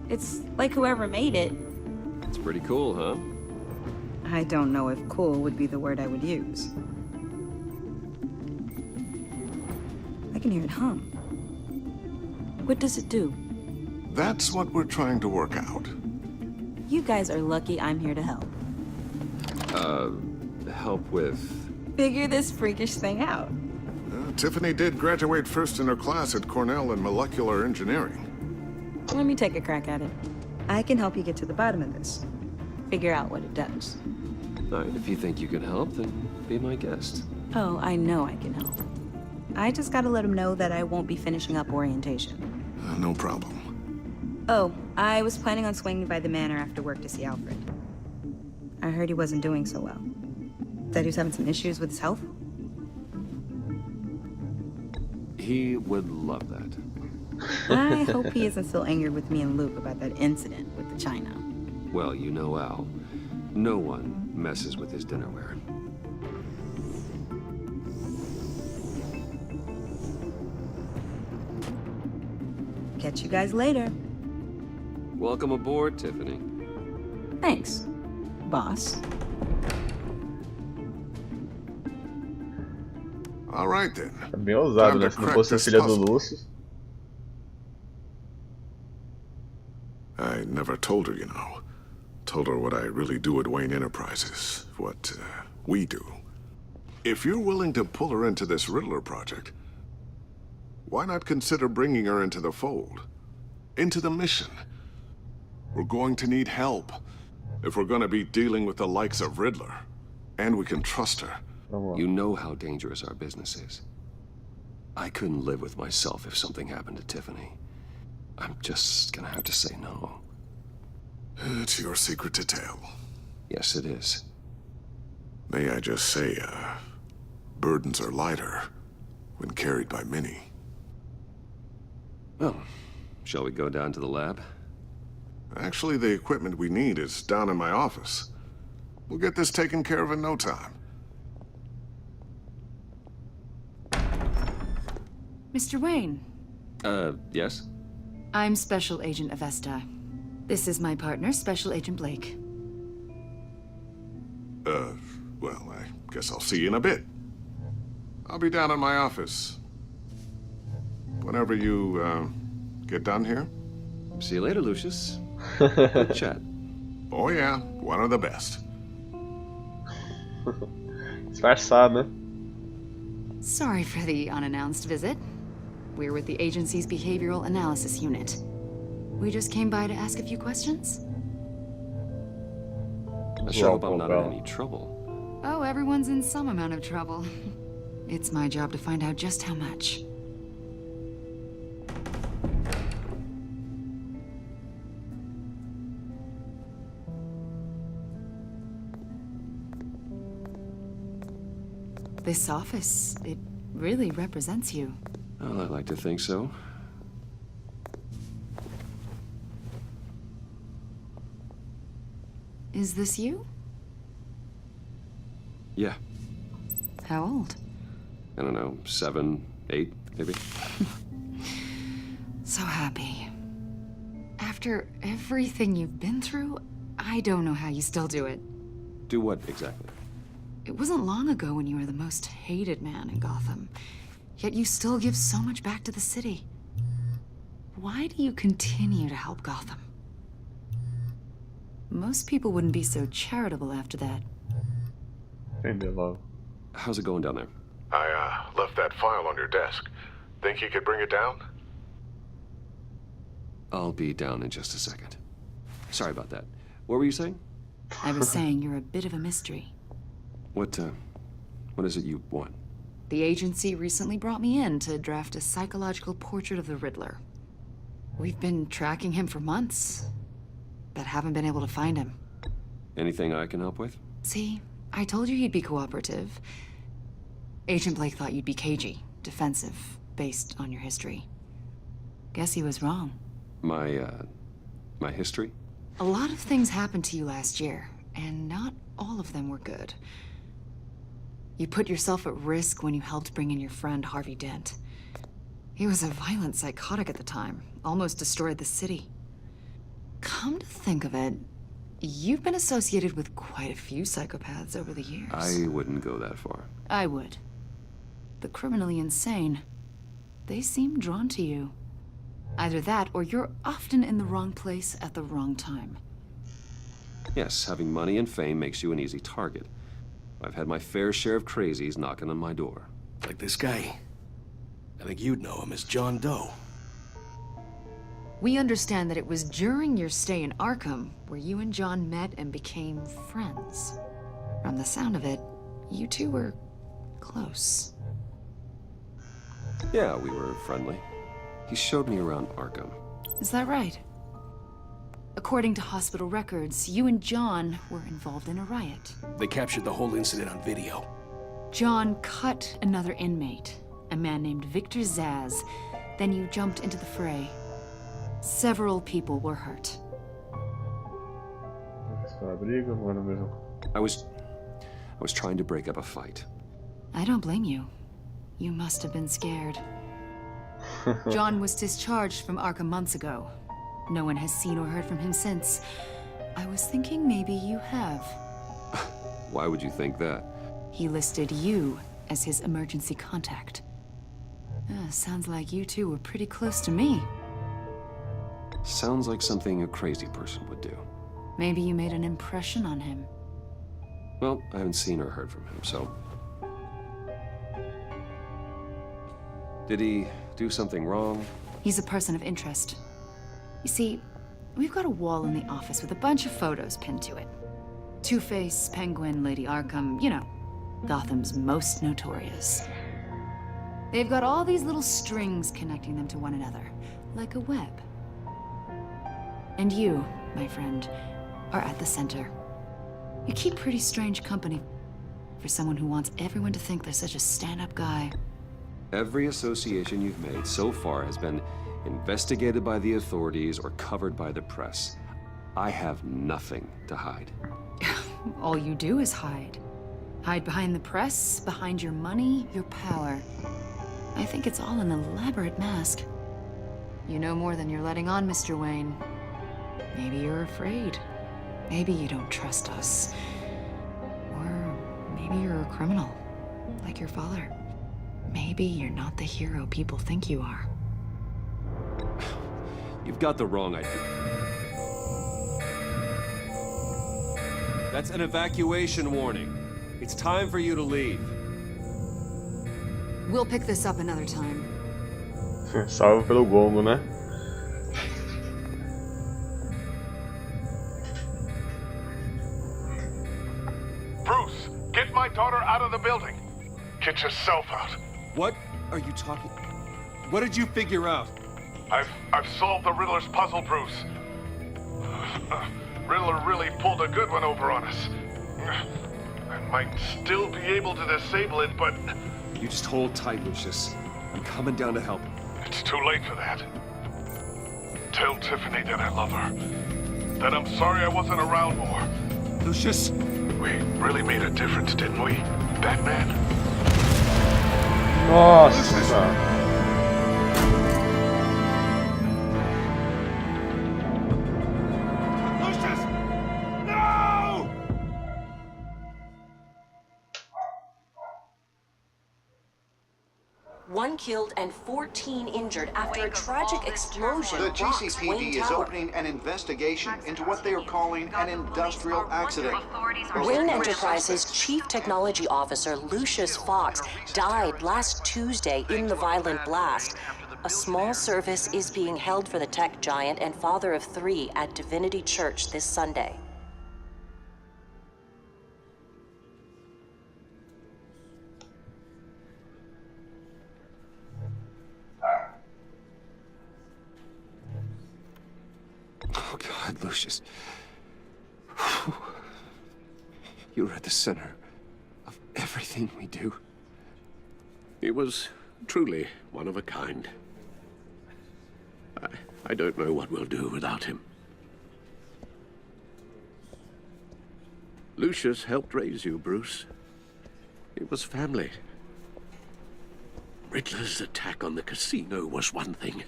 It's like whoever made it. It's pretty cool, huh? I don't know if cool would be the word I would use. I can hear it hum. What does it do? That's what we're trying to work out. You guys are lucky I'm here to help. Help with... Figure this freakish thing out. Tiffany did graduate first in her class at Cornell in molecular engineering. Let me take a crack at it. I can help you get to the bottom of this. Figure out what it does. All right, if you think you can help, then be my guest. Oh, I know I can help. I just gotta let him know that I won't be finishing up orientation. No problem. Oh, I was planning on swinging by the manor after work to see Alfred. I heard he wasn't doing so well. That he was having some issues with his health? He would love that. I hope he isn't still angered with me and Luke about that incident with the china. Well, you know Al. No one messes with his dinnerware. Catch you guys later. Welcome aboard, Tiffany. Thanks, boss. All right then. É bem ousado, né? Se não fosse a filha do Lúcio. I never told her, you know. Told her what I really do at Wayne Enterprises. What we do. If you're willing to pull her into this Riddler project, why not consider bringing her into the fold? Into the mission? We're going to need help if we're going to be dealing with the likes of Riddler. And we can trust her. You know how dangerous our business is. I couldn't live with myself if something happened to Tiffany. I'm just gonna have to say no. It's your secret to tell. Yes, it is. May I just say, burdens are lighter when carried by many. Well, shall we go down to the lab? Actually, the equipment we need is down in my office. We'll get this taken care of in no time. Mr. Wayne. Yes? I'm Special Agent Avesta. This is my partner, Special Agent Blake. Well, I guess I'll see you in a bit. I'll be down in my office. Whenever you, get done here. See you later, Lucius. Good chat. Oh yeah, one of the best. Disfarçado, né? Sorry for the unannounced visit. We're with the agency's behavioral analysis unit. We just came by to ask a few questions. I sure hope I'm not in any trouble. Oh, everyone's in some amount of trouble. It's my job to find out just how much. This office, it really represents you. Well, I'd like to think so. Is this you? Yeah. How old? I don't know, 7, 8, maybe? So happy. After everything you've been through, I don't know how you still do it. Do what exactly? It wasn't long ago when you were the most hated man in Gotham, yet you still give so much back to the city. Why do you continue to help Gotham? Most people wouldn't be so charitable after that. How's it going down there? I left that file on your desk. Think you could bring it down? I'll be down in just a second. Sorry about that. What were you saying? I was saying you're a bit of a mystery. What is it you want? The agency recently brought me in to draft a psychological portrait of the Riddler. We've been tracking him for months, but haven't been able to find him. Anything I can help with? See, I told you he'd be cooperative. Agent Blake thought you'd be cagey, defensive, based on your history. Guess he was wrong. My history? A lot of things happened to you last year, and not all of them were good. You put yourself at risk when you helped bring in your friend Harvey Dent. He was a violent psychotic at the time, almost destroyed the city. Come to think of it, you've been associated with quite a few psychopaths over the years. I wouldn't go that far. I would. The criminally insane. They seem drawn to you. Either that, or you're often in the wrong place at the wrong time. Yes, having money and fame makes you an easy target. I've had my fair share of crazies knocking on my door. Like this guy. I think you'd know him as John Doe. We understand that it was during your stay in Arkham where you and John met and became friends. From the sound of it, you two were close. Yeah, we were friendly. He showed me around Arkham. Is that right? According to hospital records, you and John were involved in a riot. They captured the whole incident on video. John cut another inmate, a man named Victor Zaz. Then you jumped into the fray. Several people were hurt. I was trying to break up a fight. I don't blame you. You must have been scared. John was discharged from Arkham months ago. No one has seen or heard from him since. I was thinking maybe you have. Why would you think that? He listed you as his emergency contact. Sounds like you two were pretty close to me. Sounds like something a crazy person would do. Maybe you made an impression on him. Well, I haven't seen or heard from him, so... Did he do something wrong? He's a person of interest. You see, we've got a wall in the office with a bunch of photos pinned to it. Two-Face, Penguin, Lady Arkham, you know, Gotham's most notorious. They've got all these little strings connecting them to one another, like a web. And you, my friend, are at the center. You keep pretty strange company for someone who wants everyone to think they're such a stand-up guy. Every association you've made so far has been investigated by the authorities or covered by the press. I have nothing to hide. All you do is hide. Hide behind the press, behind your money, your power. I think it's all an elaborate mask. You know more than you're letting on, Mr. Wayne. Maybe you're afraid. Maybe you don't trust us. Or maybe you're a criminal, like your father. Maybe you're not the hero people think you are. You've got the wrong idea. That's an evacuation warning. It's time for you to leave. We'll pick this up another time. Salve pelo gongo, né? Bruce, get my daughter out of the building. Get yourself out. What are you talking? What did you figure out? I've solved the Riddler's puzzle, Bruce. Riddler really pulled a good one over on us. I might still be able to disable it, but You just hold tight, Lucius. I'm coming down to help. it's too late for that. Tell Tiffany that I love her. That I'm sorry I wasn't around more. Lucius? We really made a difference, didn't we, Batman? Nossa! One killed and 14 injured after a tragic explosion. The rocks GCPD Wayne is Tower. opening an investigation into what they are calling an industrial accident. Wayne Enterprises' Chief Technology Officer Lucius Fox died last Tuesday in the violent blast. A small service is being held for the tech giant and father of 3 at Divinity Church this Sunday. Oh, God, Lucius. You were at the center of everything we do. He was truly one of a kind. I don't know what we'll do without him. Lucius helped raise you, Bruce. It was family. Riddler's attack on the casino was one thing,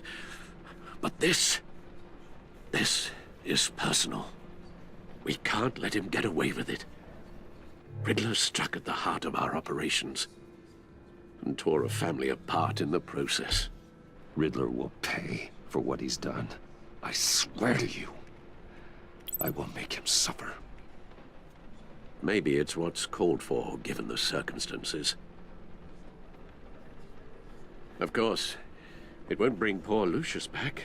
but this is personal. We can't let him get away with it. Riddler struck at the heart of our operations and tore a family apart in the process. Riddler will pay for what he's done. I swear to you, I will make him suffer. Maybe it's what's called for, given the circumstances. Of course, it won't bring poor Lucius back.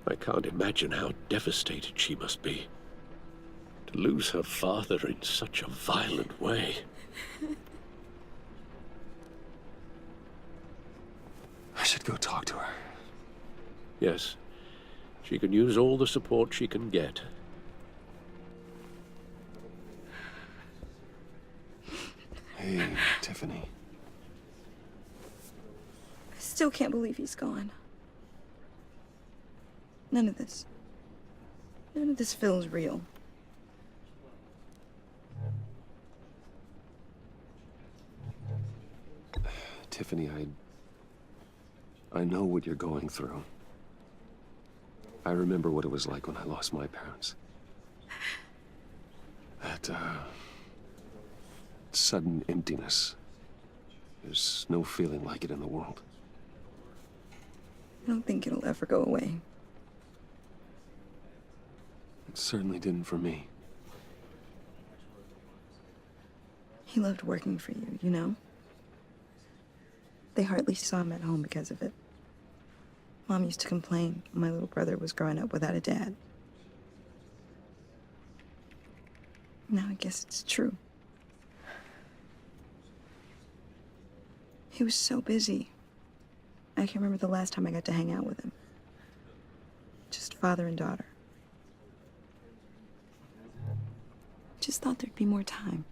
I can't imagine how devastated she must be. To lose her father in such a violent way. I should go talk to her. Yes, she can use all the support she can get. Hey, Tiffany. I still can't believe he's gone. None of this feels real. Tiffany, I know what you're going through. I remember what it was like when I lost my parents. That, sudden emptiness. There's no feeling like it in the world. I don't think it'll ever go away. It certainly didn't for me. He loved working for you, you know? They hardly saw him at home because of it. Mom used to complain my little brother was growing up without a dad. Now I guess it's true. He was so busy. I can't remember the last time I got to hang out with him. Just father and daughter. Just thought there'd be more time.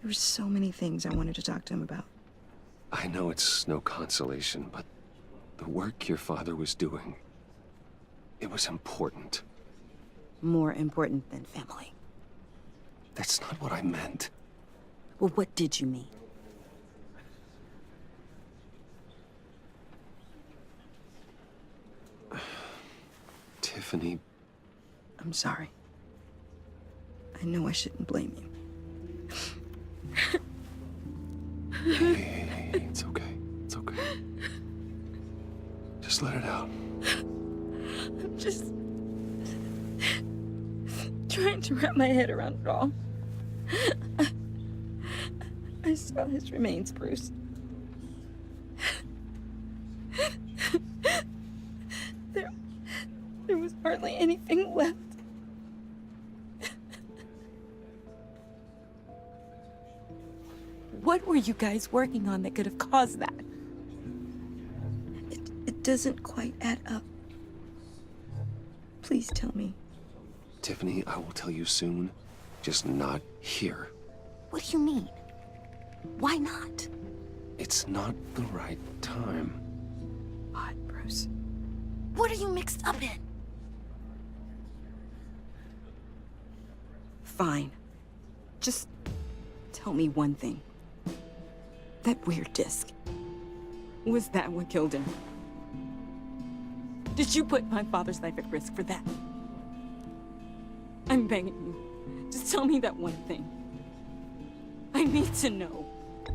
There were so many things I wanted to talk to him about. I know it's no consolation, but the work your father was doing, it was important. More important than family. That's not what I meant. Well, what did you mean? Tiffany. I'm sorry. I know I shouldn't blame you. Hey, it's okay. It's okay. Just let it out. I'm just trying to wrap my head around it all. I saw his remains, Bruce. There was hardly anything left. What were you guys working on that could have caused that? It doesn't quite add up. Please tell me. Tiffany, I will tell you soon. Just not here. What do you mean? Why not? It's not the right time. What, Bruce? What are you mixed up in? Fine. Just tell me one thing. That weird disc. Was that what killed him? Did you put my father's life at risk for that? I'm begging you. Just tell me that one thing. I need to know.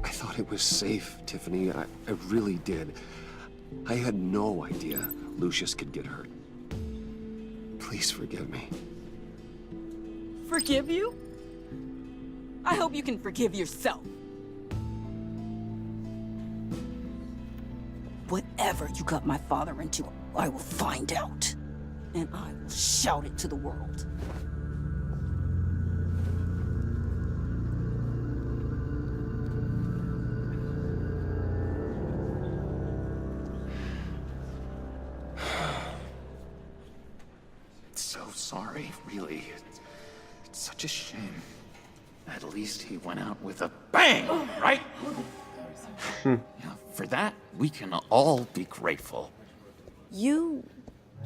I thought it was safe, Tiffany. I really did. I had no idea Lucius could get hurt. Please forgive me. Forgive you? I hope you can forgive yourself. Whatever you got my father into, I will find out. And I will shout it to the world. So sorry, really. It's such a shame. At least he went out with a bang, right? Yeah, for that, we can all be grateful. You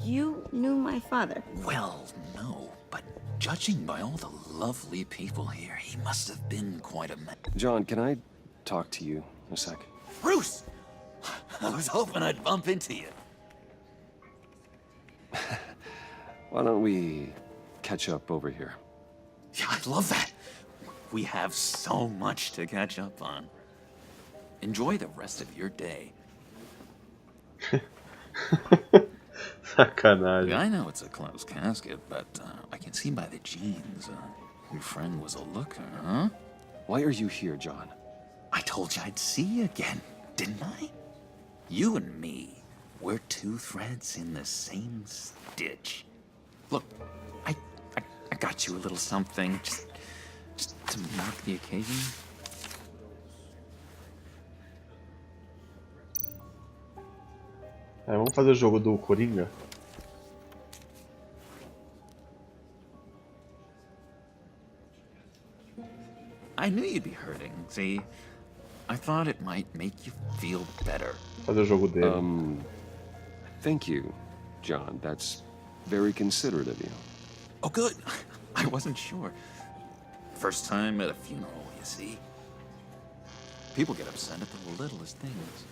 knew my father? Well, no, but judging by all the lovely people here, he must have been quite a man. John, can I talk to you a sec? Bruce! I was hoping I'd bump into you. Why don't we catch up over here? Yeah, I'd love that. We have so much to catch up on. Enjoy the rest of your day. Sacanagem. I know it's a closed casket, but I can see by the jeans. Your friend was a looker, huh? Why are you here, John? I told you I'd see you again, didn't I? You and me, we're two threads in the same stitch. Look, I got you a little something, just to mark the occasion. Vamos fazer o jogo do Coringa. I knew you'd be hurting, see? I thought it might make you feel better. Fazer o jogo dele. Thank you, John. That's very considerate of you. Oh, good. I wasn't sure. First time at a funeral, you see? People get upset at the littlest things.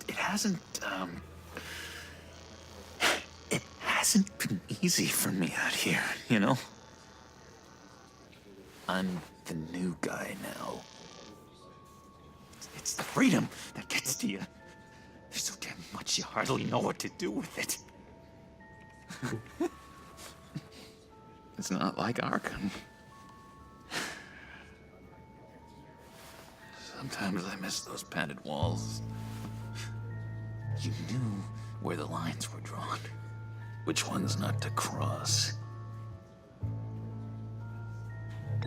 It hasn't been easy for me out here, you know? I'm the new guy now. It's the freedom that gets to you. There's so damn much you hardly know what to do with it. It's not like Arkham. Sometimes I miss those padded walls. You knew where the lines were drawn. Which ones not to cross.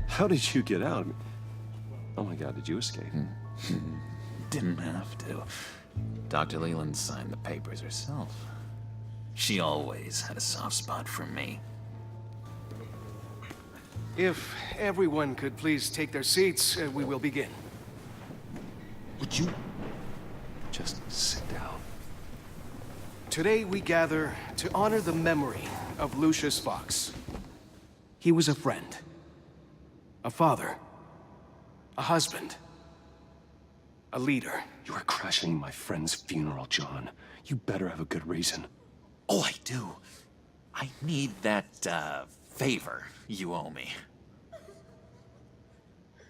How did you get out? Oh my God, did you escape? Didn't have to. Dr. Leland signed the papers herself. She always had a soft spot for me. If everyone could please take their seats, we will begin. Would you just sit down? Today we gather to honor the memory of Lucius Fox. He was a friend, a father, a husband, a leader. You are crashing my friend's funeral, John. You better have a good reason. Oh, I do. I need that, favor you owe me.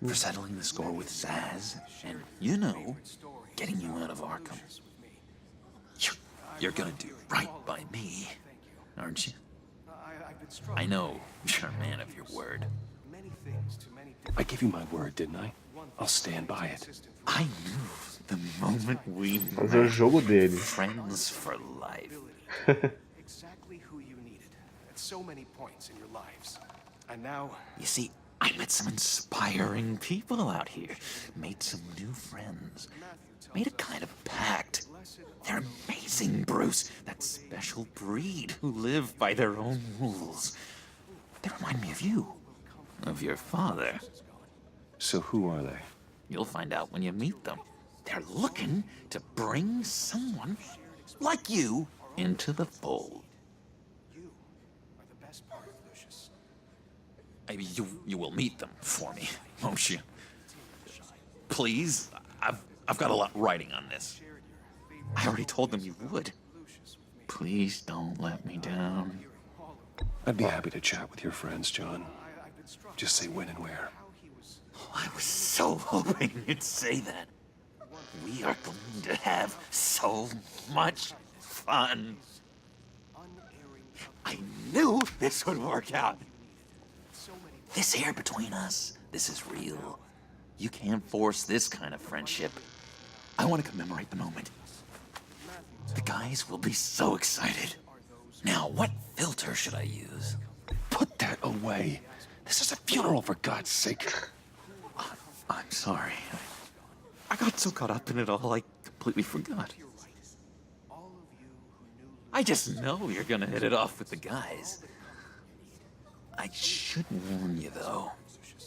For settling the score with Zaz, and, you know, getting you out of Arkham. You're gonna do right by me, aren't you? I know you're a man of your word. I gave you my word, didn't I? I'll stand by it. I knew the moment we Fazer o jogo dele. Friends for life. Exactly who you needed at so many points in your lives. And now... You see, I met some inspiring people out here. Made some new friends. Made a kind of pact. They're amazing, Bruce. That special breed who live by their own rules. They remind me of you. Of your father. So who are they? You'll find out when you meet them. They're looking to bring someone like you into the fold. Maybe you will meet them for me, won't you? Please, I've got a lot writing on this. I already told them you would. Please don't let me down. I'd be happy to chat with your friends, John. Just say when and where. I was so hoping you'd say that. We are going to have so much fun. I knew this would work out. This here between us, this is real. You can't force this kind of friendship. I want to commemorate the moment. The guys will be so excited. Now, what filter should I use? Put that away. This is a funeral, for God's sake. I'm sorry. I got so caught up in it all, I completely forgot. I just know you're gonna hit it off with the guys. I should warn you, though.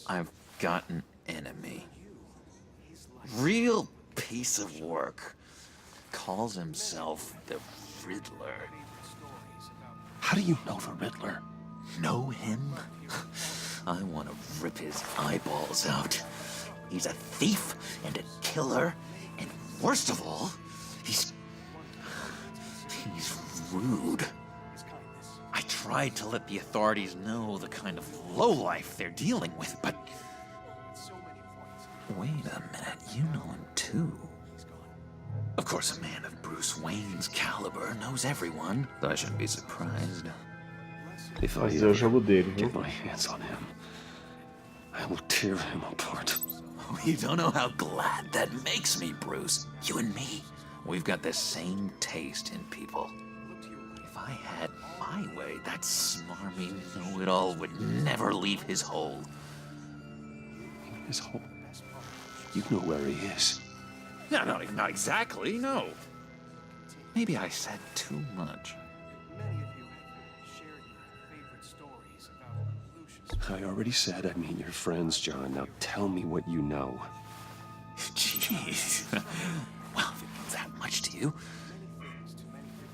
I've got an enemy. Real piece of work. Calls himself the Riddler. How do you know the Riddler? Know him? I want to rip his eyeballs out. He's a thief and a killer, and worst of all, he's rude. I tried to let the authorities know the kind of lowlife they're dealing with, but... Wait a minute, you know him too. Of course, a man of Bruce Wayne's caliber knows everyone, so I shouldn't be surprised. If I get my hands on him, I will tear him apart. You don't know how glad that makes me, Bruce. You and me, we've got the same taste in people. If I had my way, that smarmy know-it-all would never leave his hole. His hole? You know where he is. No, not exactly, no. Maybe I said too much. I already said I'd meet your friends, John. Now tell me what you know. Jeez. Well, if it means that much to you.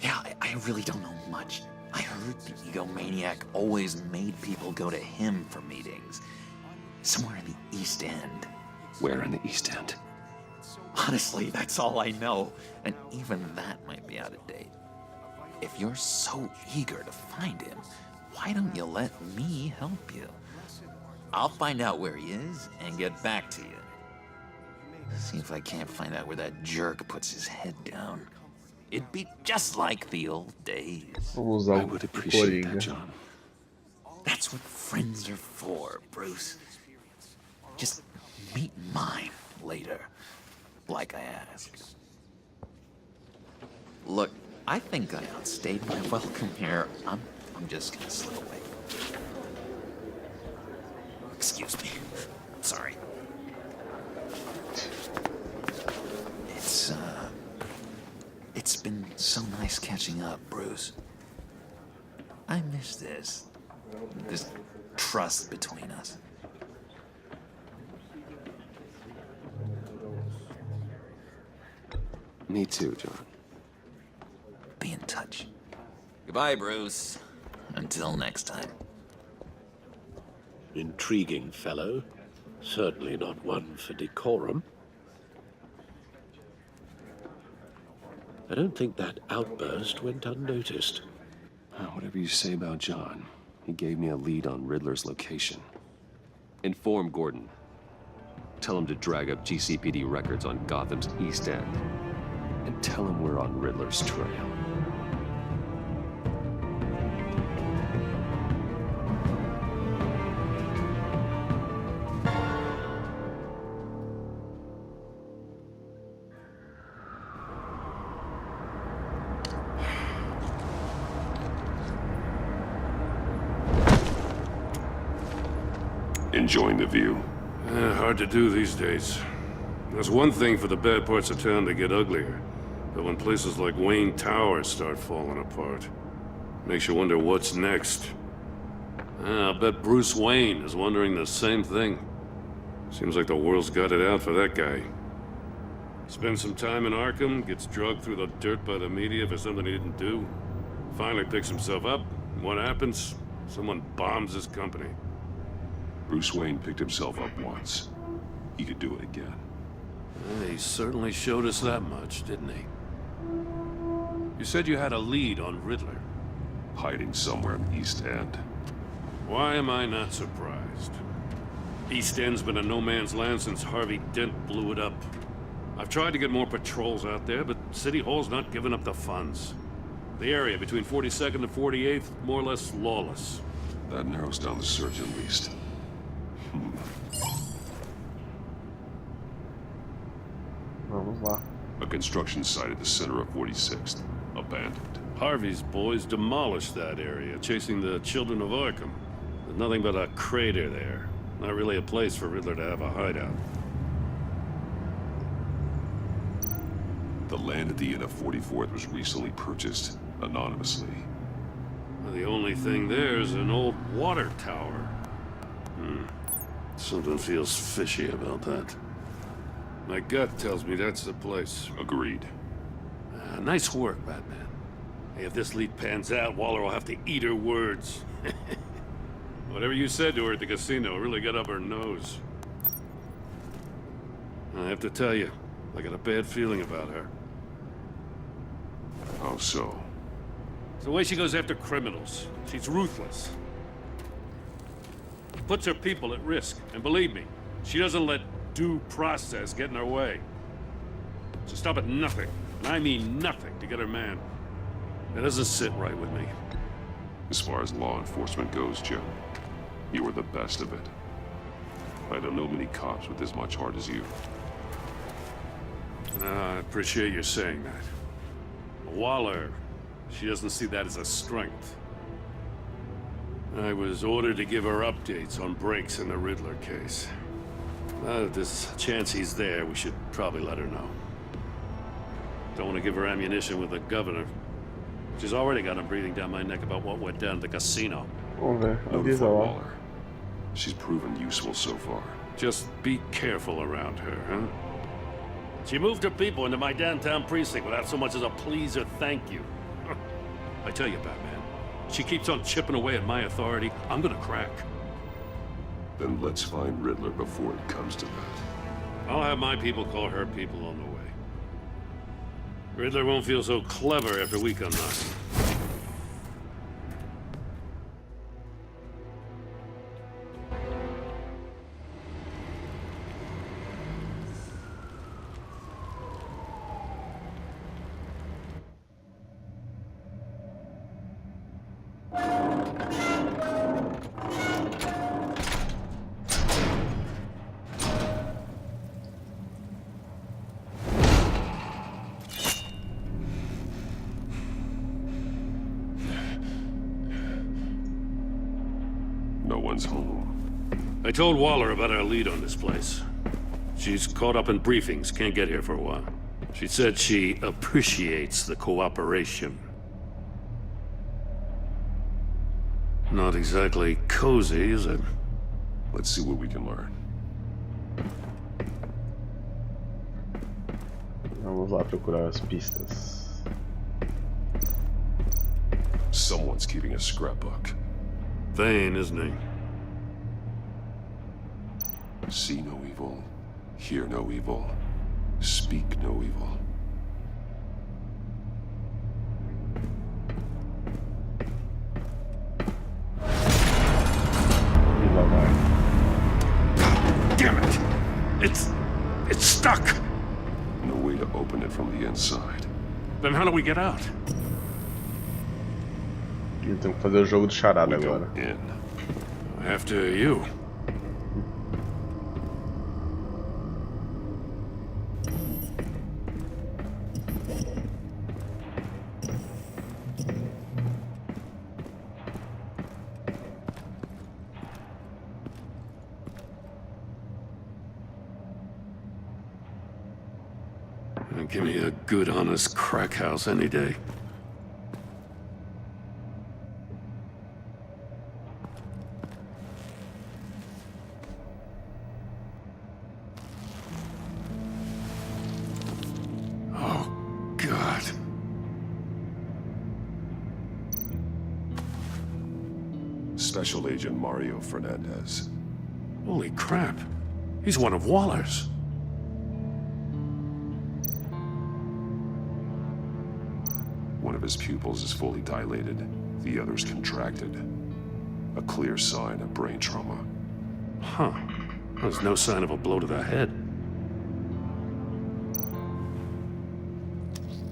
Yeah, I really don't know much. I heard the egomaniac always made people go to him for meetings. Somewhere in the East End. Where in the East End? Honestly, that's all I know. And even that might be out of date. If you're so eager to find him, why don't you let me help you? I'll find out where he is and get back to you. See if I can't find out where that jerk puts his head down. It'd be just like the old days. I would appreciate that, John. That's what friends are for, Bruce. Just meet mine later, like I asked. Look, I think I outstayed my welcome here. I'm just gonna slip away. Excuse me. Sorry. It's been so nice catching up, Bruce. I miss this trust between us. Me too, John. Be in touch. Goodbye, Bruce. Until next time. Intriguing fellow. Certainly not one for decorum. I don't think that outburst went unnoticed. Whatever you say about John, he gave me a lead on Riddler's location. Inform Gordon. Tell him to drag up GCPD records on Gotham's East End. And tell him we're on Riddler's trail. Enjoying the view? Hard to do these days. There's one thing for the bad parts of town to get uglier, but when places like Wayne Tower start falling apart, makes you wonder what's next. I'll bet Bruce Wayne is wondering the same thing. Seems like the world's got it out for that guy. Spends some time in Arkham, gets drugged through the dirt by the media for something he didn't do. Finally picks himself up, and what happens? Someone bombs his company. Bruce Wayne picked himself up once. He could do it again. He certainly showed us that much, didn't he? You said you had a lead on Riddler. Hiding somewhere in the East End. Why am I not surprised? East End's been a no man's land since Harvey Dent blew it up. I've tried to get more patrols out there, but City Hall's not giving up the funds. The area between 42nd and 48th, more or less lawless. That narrows down the search at least. Vamos lá. A construction site at the center of 46th. Abandoned. Harvey's boys demolished that area, chasing the children of Arkham. There's nothing but a crater there. Not really a place for Riddler to have a hideout. The land at the end of 44th was recently purchased, anonymously. Well, the only thing there is an old water tower. Something feels fishy about that. My gut tells me that's the place. Agreed. Nice work, Batman. Hey, if this lead pans out, Waller will have to eat her words. Whatever you said to her at the casino really got up her nose. I have to tell you, I got a bad feeling about her. How so? It's the way she goes after criminals. She's ruthless. Puts her people at risk. And believe me, she doesn't let due process get in her way. So stop at nothing, and I mean nothing, to get her man. That doesn't sit right with me. As far as law enforcement goes, Jim, you were the best of it. I don't know many cops with as much heart as you. I appreciate you saying that. Waller, she doesn't see that as a strength. I was ordered to give her updates on breaks in the Riddler case. Now that there's a chance he's there, we should probably let her know. Don't want to give her ammunition with the governor. She's already got him breathing down my neck about what went down at the casino. Vamos ver, Note avisa for lá. Waller. She's proven useful so far. Just be careful around her, huh? She moved her people into my downtown precinct without so much as a please or thank you. I tell you, Batman, she keeps on chipping away at my authority, I'm gonna crack. Then let's find Riddler before it comes to that. I'll have my people call her people on the way. Riddler won't feel so clever after we come knocking. No one's home. I told Waller about our lead on this place. She's caught up in briefings, can't get here for a while. She said she appreciates the cooperation. Not exactly cozy, is it? Let's see what we can learn. Vamos lá procurar as pistas. Someone's keeping a scrapbook. Vain, isn't he? See no evil, hear no evil, speak no evil. Damn it! It's stuck! No way to open it from the inside. Then how do we get out? Tem que fazer o jogo do charada agora. After you. Give me a good, honest crack house any day. Oh, God. Special Agent Mario Fernandez. Holy crap. He's one of Waller's. One of his pupils is fully dilated, the other's contracted. A clear sign of brain trauma. Huh. There's no sign of a blow to the head.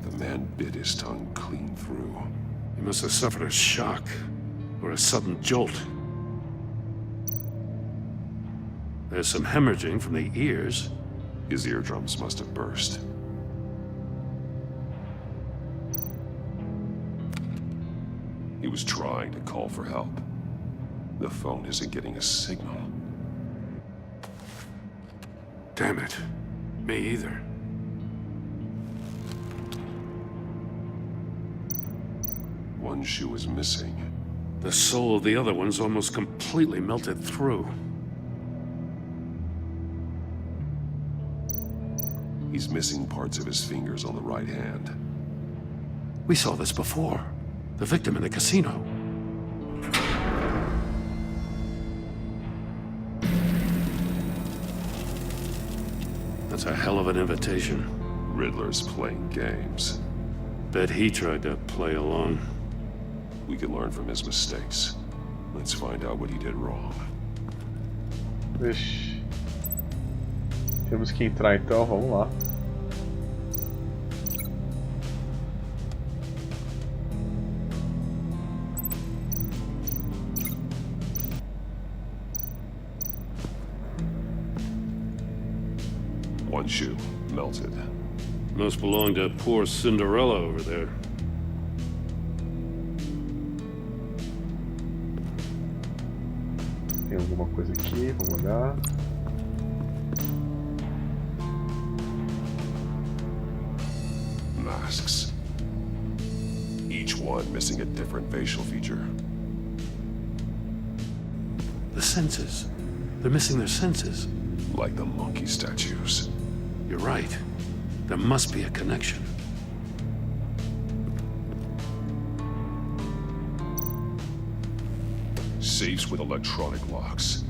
The man bit his tongue clean through. He must have suffered a shock, or a sudden jolt. There's some hemorrhaging from the ears. His eardrums must have burst. He was trying to call for help. The phone isn't getting a signal. Damn it. Me either. One shoe is missing. The sole of the other one's almost completely melted through. He's missing parts of his fingers on the right hand. We saw this before. The victim in the casino. That's a hell of an invitation. Riddler's playing games. Bet he tried to play along. We can learn from his mistakes. Let's find out what he did wrong. Vixe. Temos que entrar então, vamos lá. One shoe, melted. Must belong to poor Cinderella over there. Tem alguma coisa aqui, vamos olhar. Masks. Each one missing a different facial feature. The senses. They're missing their senses. Like the monkey statues. You're right. There must be a connection. Safes with electronic locks.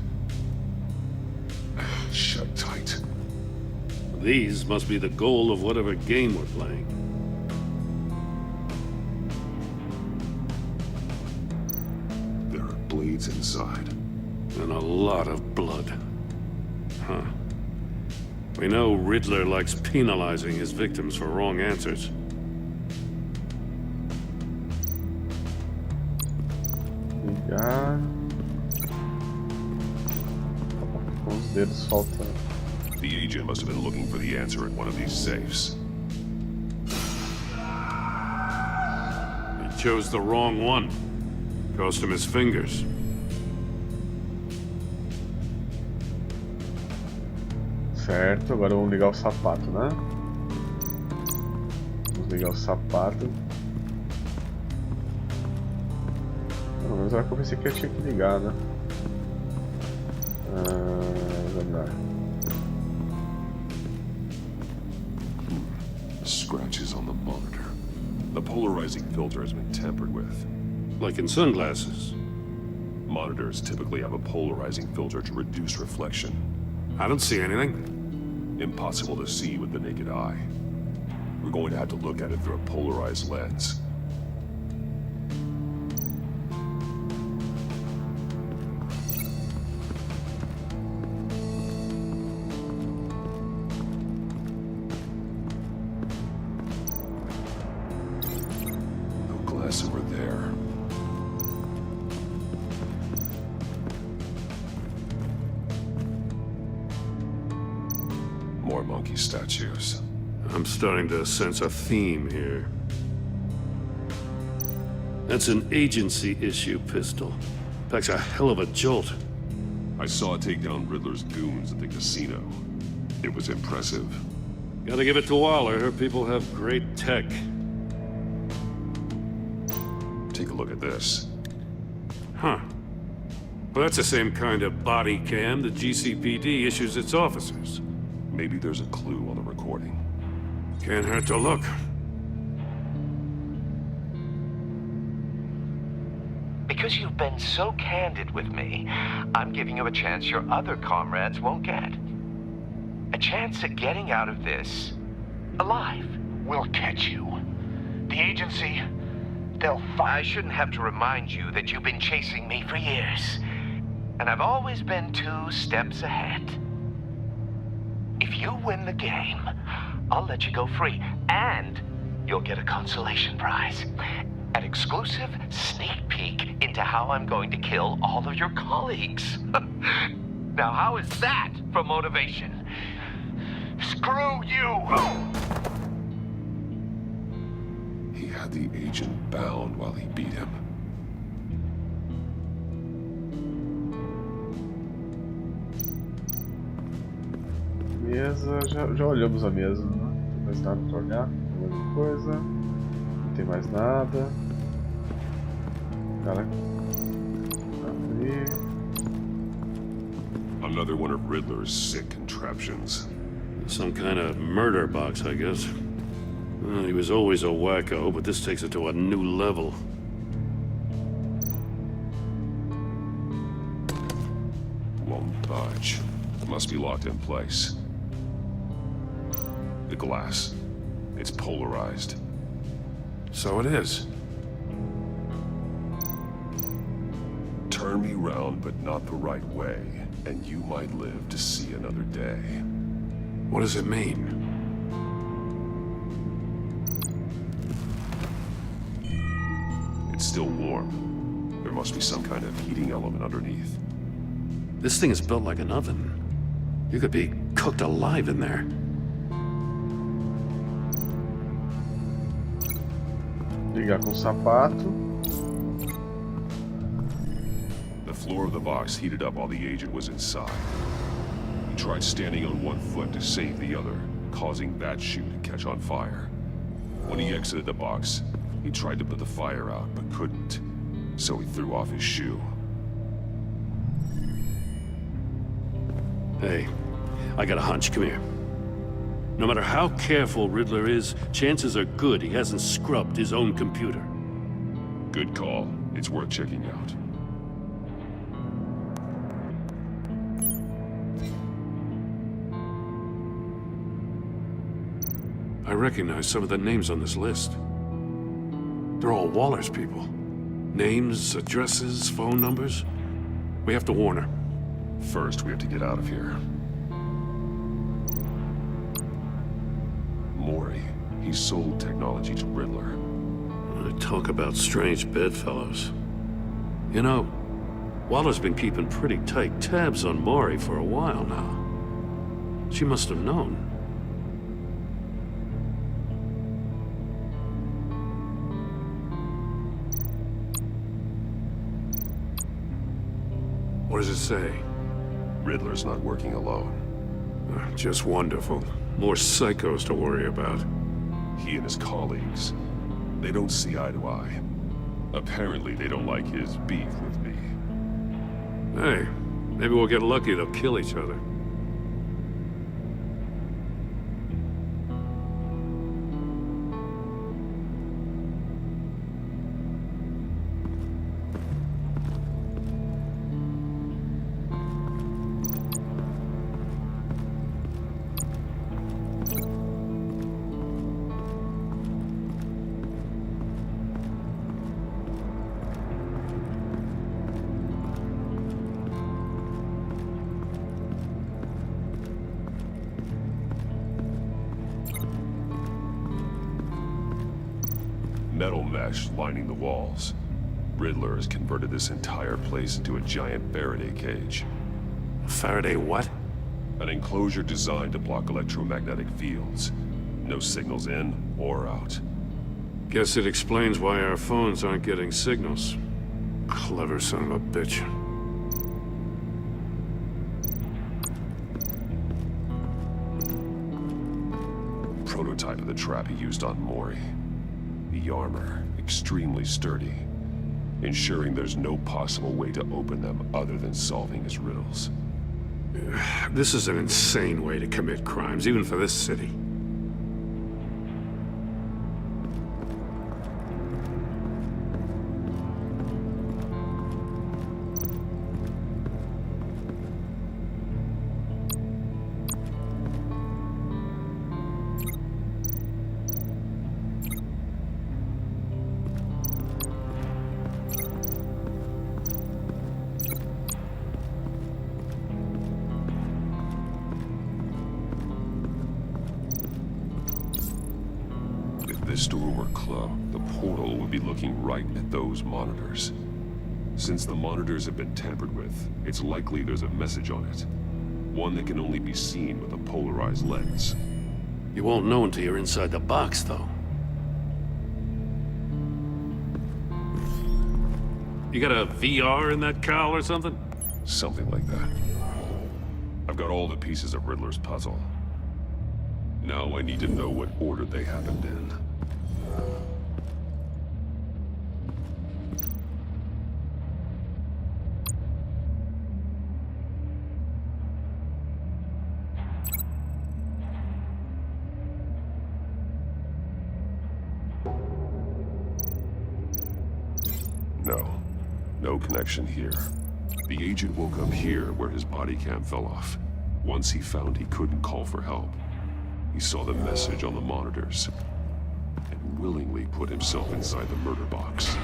Shut tight. These must be the goal of whatever game we're playing. There are blades inside. And a lot of blood. Huh. We know Riddler likes penalizing his victims for wrong answers. Ligar. Com os dedos faltando. The agent must have been looking for the answer in one of these safes. He chose the wrong one. Cost him his fingers. Certo, agora vamos ligar o sapato, né? Vamos ligar o sapato. Pelo menos era que eu pensei que eu tinha que ligar, né? Vamos lá. Scratches on the monitor. The polarizing filter has been tampered with. Like in sunglasses. Monitors typically have a polarizing filter to reduce reflection. I don't see anything. Impossible to see with the naked eye. We're going to have to look at it through a polarized lens. No glass over there. More monkey statues. I'm starting to sense a theme here. That's an agency issue pistol. Packs a hell of a jolt. I saw it take down Riddler's goons at the casino. It was impressive. Gotta give it to Waller. Her people have great tech. Take a look at this. Huh. Well, that's the same kind of body cam the GCPD issues its officers. Maybe there's a clue on the recording. Can't hurt to look. Because you've been so candid with me, I'm giving you a chance your other comrades won't get. A chance at getting out of this alive. We'll catch you. The agency, they'll find... I shouldn't have to remind you that you've been chasing me for years. And I've always been 2 steps ahead. If you win the game, I'll let you go free. And you'll get a consolation prize. An exclusive sneak peek into how I'm going to kill all of your colleagues. Now, how is that for motivation? Screw you! He had the agent bound while he beat him. Mesa, já olhamos a mesa, né? Não tem mais nada pra olhar, a mesma coisa. Não tem mais nada. Cara, abrir. Another one of Riddler's sick contraptions. Some kind of murder box, I guess. Well, he was always a wacko, but this takes it to a new level. Won't budge. Must be locked in place. The glass. It's polarized. So it is. Turn me round, but not the right way, and you might live to see another day. What does it mean? It's still warm. There must be some kind of heating element underneath. This thing is built like an oven. You could be cooked alive in there. Ligar com o sapato. The floor of the box heated up while the agent was inside. He tried standing on one foot to save the other, causing that shoe to catch on fire. When he exited the box, he tried to put the fire out, but couldn't. So he threw off his shoe. Hey, I got a hunch. Come here. No matter how careful Riddler is, chances are good he hasn't scrubbed his own computer. Good call. It's worth checking out. I recognize some of the names on this list. They're all Waller's people. Names, addresses, phone numbers. We have to warn her. First, we have to get out of here. Mori. He sold technology to Riddler. Talk about strange bedfellows. You know, Waller's been keeping pretty tight tabs on Mori for a while now. She must have known. What does it say? Riddler's not working alone. Just wonderful. More psychos to worry about. He and his colleagues, they don't see eye to eye. Apparently, they don't like his beef with me. Hey, maybe we'll get lucky. They'll kill each other. Metal mesh lining the walls. Riddler has converted this entire place into a giant Faraday cage. Faraday what? An enclosure designed to block electromagnetic fields. No signals in or out. Guess it explains why our phones aren't getting signals. Clever son of a bitch. prototype of the trap he used on Mori. The armor, extremely sturdy, ensuring there's no possible way to open them other than solving his riddles. This is an insane way to commit crimes, even for this city. If this door were closed, the portal would be looking right at those monitors. Since the monitors have been tampered with, it's likely there's a message on it. One that can only be seen with a polarized lens. You won't know until you're inside the box, though. You got a VR in that cowl or something? Something like that. I've got all the pieces of Riddler's puzzle. Now I need to know what order they happened in. No connection here. The agent woke up here where his body cam fell off. Once he found he couldn't call for help, he saw the message on the monitors and willingly put himself inside the murder box.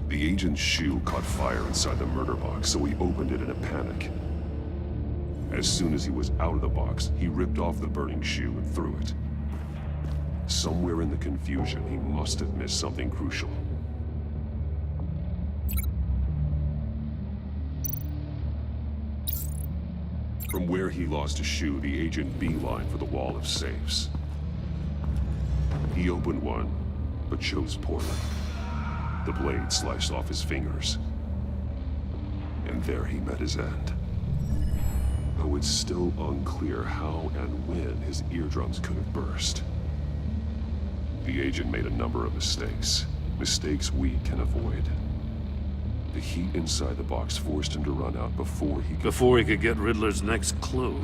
The agent's shoe caught fire inside the murder box, so he opened it in a panic. As soon as he was out of the box, he ripped off the burning shoe and threw it. Somewhere in the confusion, he must have missed something crucial. From where he lost a shoe, the agent beelined for the wall of safes. He opened one, but chose poorly. The blade sliced off his fingers. And there he met his end. Though it's still unclear how and when his eardrums could have burst. The agent made a number of mistakes. Mistakes we can avoid. The heat inside the box forced him to run out before he could get Riddler's next clue.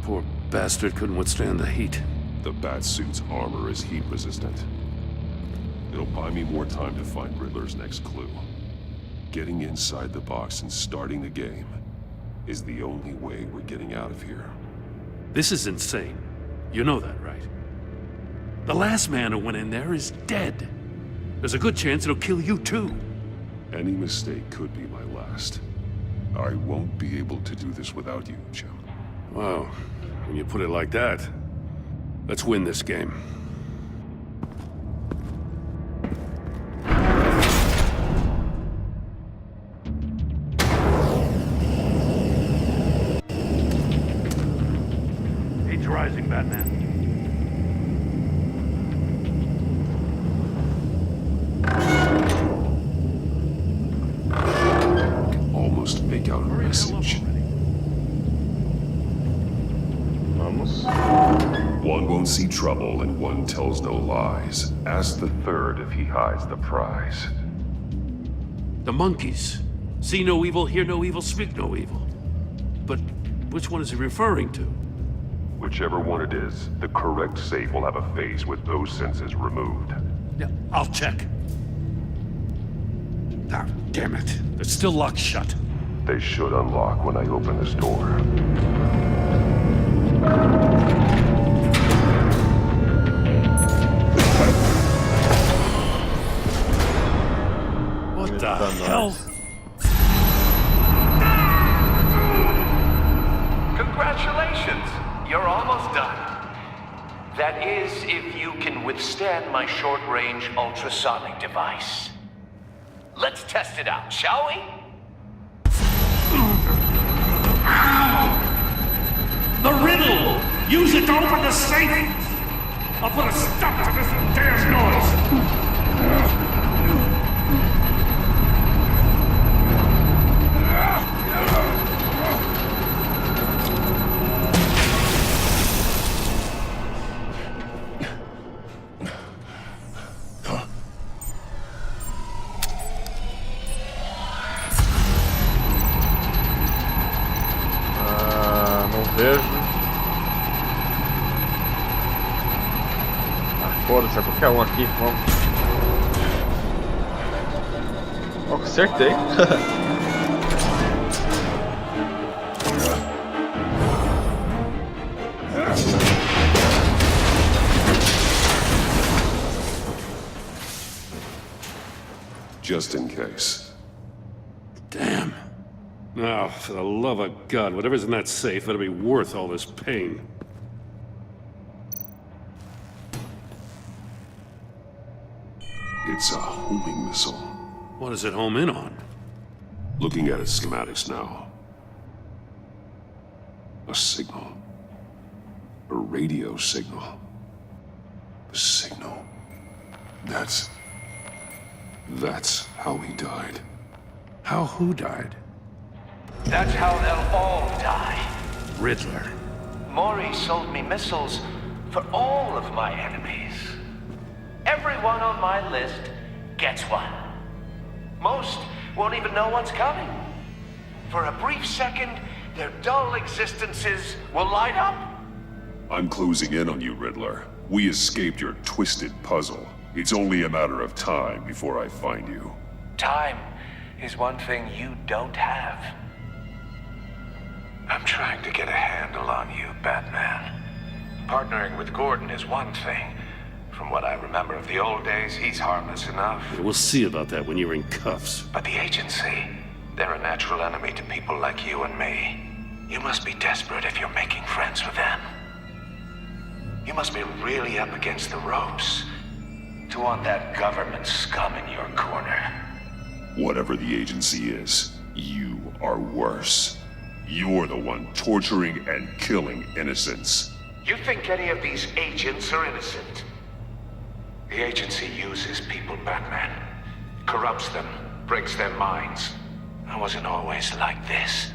Poor bastard couldn't withstand the heat. The Batsuit's armor is heat resistant. It'll buy me more time to find Riddler's next clue. Getting inside the box and starting the game is the only way we're getting out of here. This is insane. You know that, right? The last man who went in there is dead. There's a good chance it'll kill you too. Any mistake could be my last. I won't be able to do this without you, Jim. Wow, when you put it like that, let's win this game. Heat's rising, Batman. Make out a message. Vamos. One won't see trouble and one tells no lies. Ask the third if he hides the prize. The monkeys. See no evil, hear no evil, speak no evil. But which one is he referring to? Whichever one it is, the correct safe will have a face with those senses removed. Yeah, I'll check. Ah, damn it. They're still locked shut. They should unlock when I open this door. What the hell? Congratulations! You're almost done. That is, if you can withstand my short-range ultrasonic device. Let's test it out, shall we? The riddle! Use it to open the safe! I'll put a stop to this damn noise! vejo. Ah, foda-se, é qualquer um aqui, vamos. Ó, acertei. Just in case. Damn. Now, for the love of God, whatever's in that safe better be worth all this pain. It's a homing missile. What does it home in on? Looking at its schematics now. A signal. A radio signal. A signal. That's how he died. How who died? That's how they'll all die. Riddler. Maury sold me missiles for all of my enemies. Everyone on my list gets one. Most won't even know what's coming. For a brief second, their dull existences will light up. I'm closing in on you, Riddler. We escaped your twisted puzzle. It's only a matter of time before I find you. Time is one thing you don't have. I'm trying to get a handle on you, Batman. Partnering with Gordon is one thing. From what I remember of the old days, he's harmless enough. We'll see about that when you're in cuffs. But the agency, they're a natural enemy to people like you and me. You must be desperate if you're making friends with them. You must be really up against the ropes to want that government scum in your corner. Whatever the agency is, you are worse. You're the one torturing and killing innocents. You think any of these agents are innocent? The agency uses people, Batman. Corrupts them, breaks their minds. I wasn't always like this.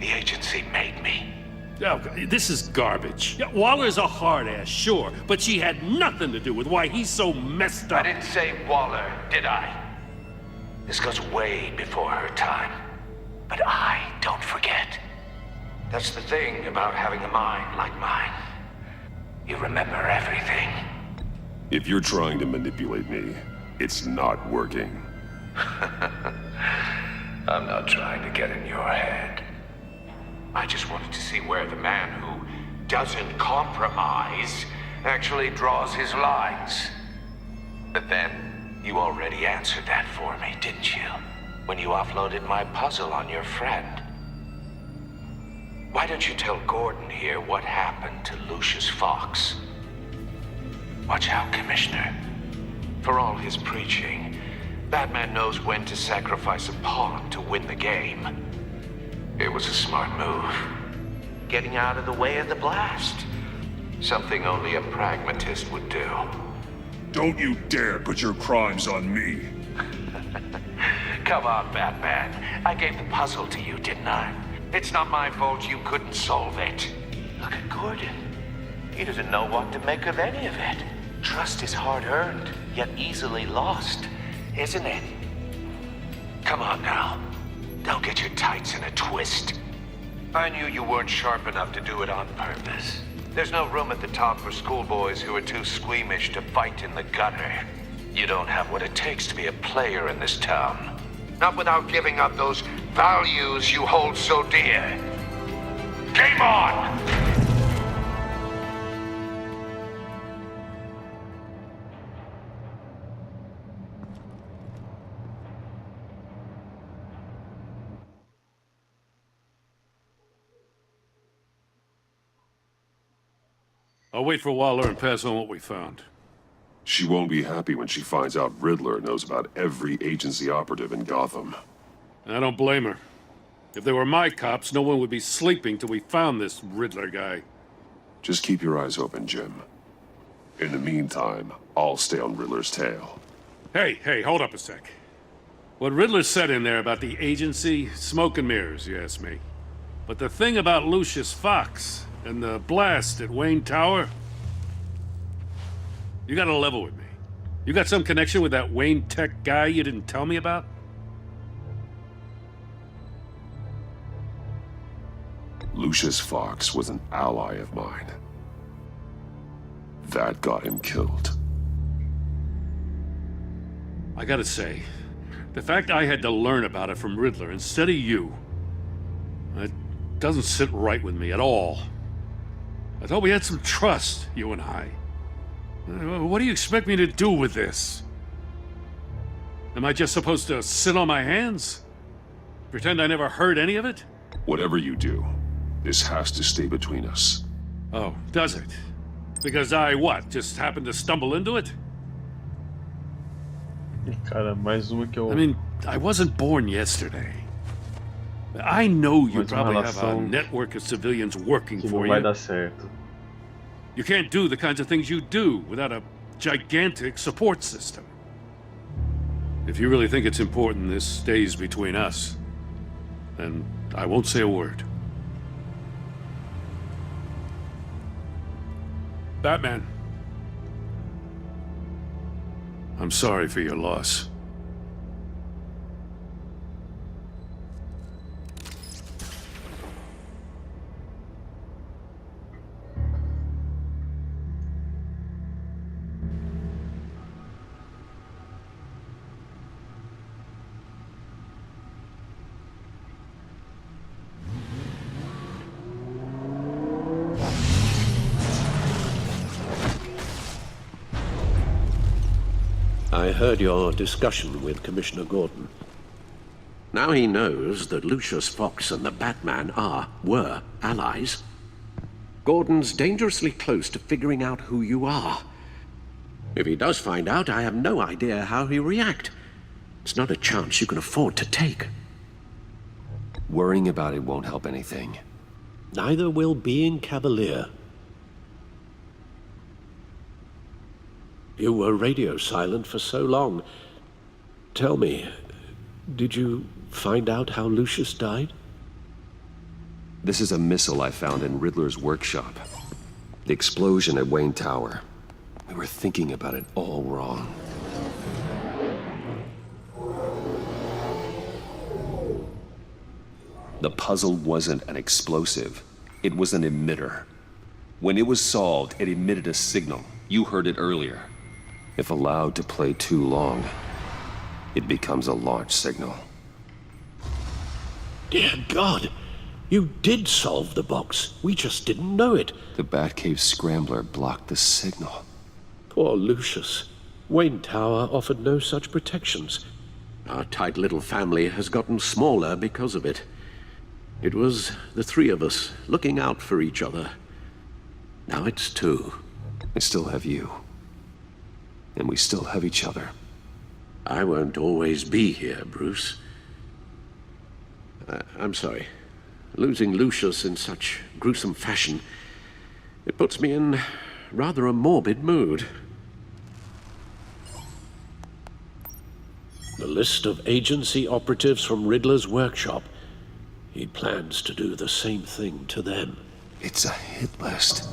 The agency made me. Oh, this is garbage. Yeah, Waller's a hard-ass, sure, but she had nothing to do with why he's so messed up. I didn't say Waller, did I? This goes way before her time. But I don't forget. That's the thing about having a mind like mine. You remember everything. If you're trying to manipulate me, it's not working. I'm not trying to get in your head. I just wanted to see where the man who doesn't compromise actually draws his lines. But then, you already answered that for me, didn't you? When you offloaded my puzzle on your friend. Why don't you tell Gordon here what happened to Lucius Fox? Watch out, Commissioner. For all his preaching, Batman knows when to sacrifice a pawn to win the game. It was a smart move. Getting out of the way of the blast. Something only a pragmatist would do. Don't you dare put your crimes on me. Come on, Batman. I gave the puzzle to you, didn't I? It's not my fault you couldn't solve it. Look at Gordon. He doesn't know what to make of any of it. Trust is hard-earned, yet easily lost, isn't it? Come on now. Don't get your tights in a twist. I knew you weren't sharp enough to do it on purpose. There's no room at the top for schoolboys who are too squeamish to fight in the gutter. You don't have what it takes to be a player in this town. Not without giving up those values you hold so dear. Game on! I'll wait for Waller and pass on what we found. She won't be happy when she finds out Riddler knows about every agency operative in Gotham. I don't blame her. If they were my cops, no one would be sleeping till we found this Riddler guy. Just keep your eyes open, Jim. In the meantime, I'll stay on Riddler's tail. Hey, hold up a sec. What Riddler said in there about the agency, smoke and mirrors, you ask me. But the thing about Lucius Fox and the blast at Wayne Tower, you gotta level with me. You got some connection with that Wayne Tech guy you didn't tell me about? Lucius Fox was an ally of mine. That got him killed. I gotta say, the fact I had to learn about it from Riddler instead of you, it doesn't sit right with me at all. I thought we had some trust, you and I. What do you expect me to do with this? Am I just supposed to sit on my hands? Pretend I never heard any of it? Whatever you do, this has to stay between us. Oh, does it? Because I, what, just happened to stumble into it? Cara, mais uma que eu... I mean, I wasn't born yesterday. I know you probably have a network of civilians working for you. Vai dar certo. You can't do the kinds of things you do without a gigantic support system. If you really think it's important this stays between us, then I won't say a word. Batman. I'm sorry for your loss. I heard your discussion with Commissioner Gordon. Now he knows that Lucius Fox and the Batman were allies. Gordon's dangerously close to figuring out who you are. If he does find out, I have no idea how he'll react. It's not a chance you can afford to take. Worrying about it won't help anything. Neither will being cavalier. You were radio silent for so long. Tell me, did you find out how Lucius died? This is a missile I found in Riddler's workshop. The explosion at Wayne Tower. We were thinking about it all wrong. The puzzle wasn't an explosive. It was an emitter. When it was solved, it emitted a signal. You heard it earlier. If allowed to play too long, it becomes a launch signal. Dear God, you did solve the box. We just didn't know it. The Batcave scrambler blocked the signal. Poor Lucius. Wayne Tower offered no such protections. Our tight little family has gotten smaller because of it. It was the three of us looking out for each other. Now it's two. I still have you. And we still have each other. I won't always be here, Bruce. I'm sorry. Losing Lucius in such gruesome fashion, it puts me in rather a morbid mood. The list of agency operatives from Riddler's workshop. He plans to do the same thing to them. It's a hit list.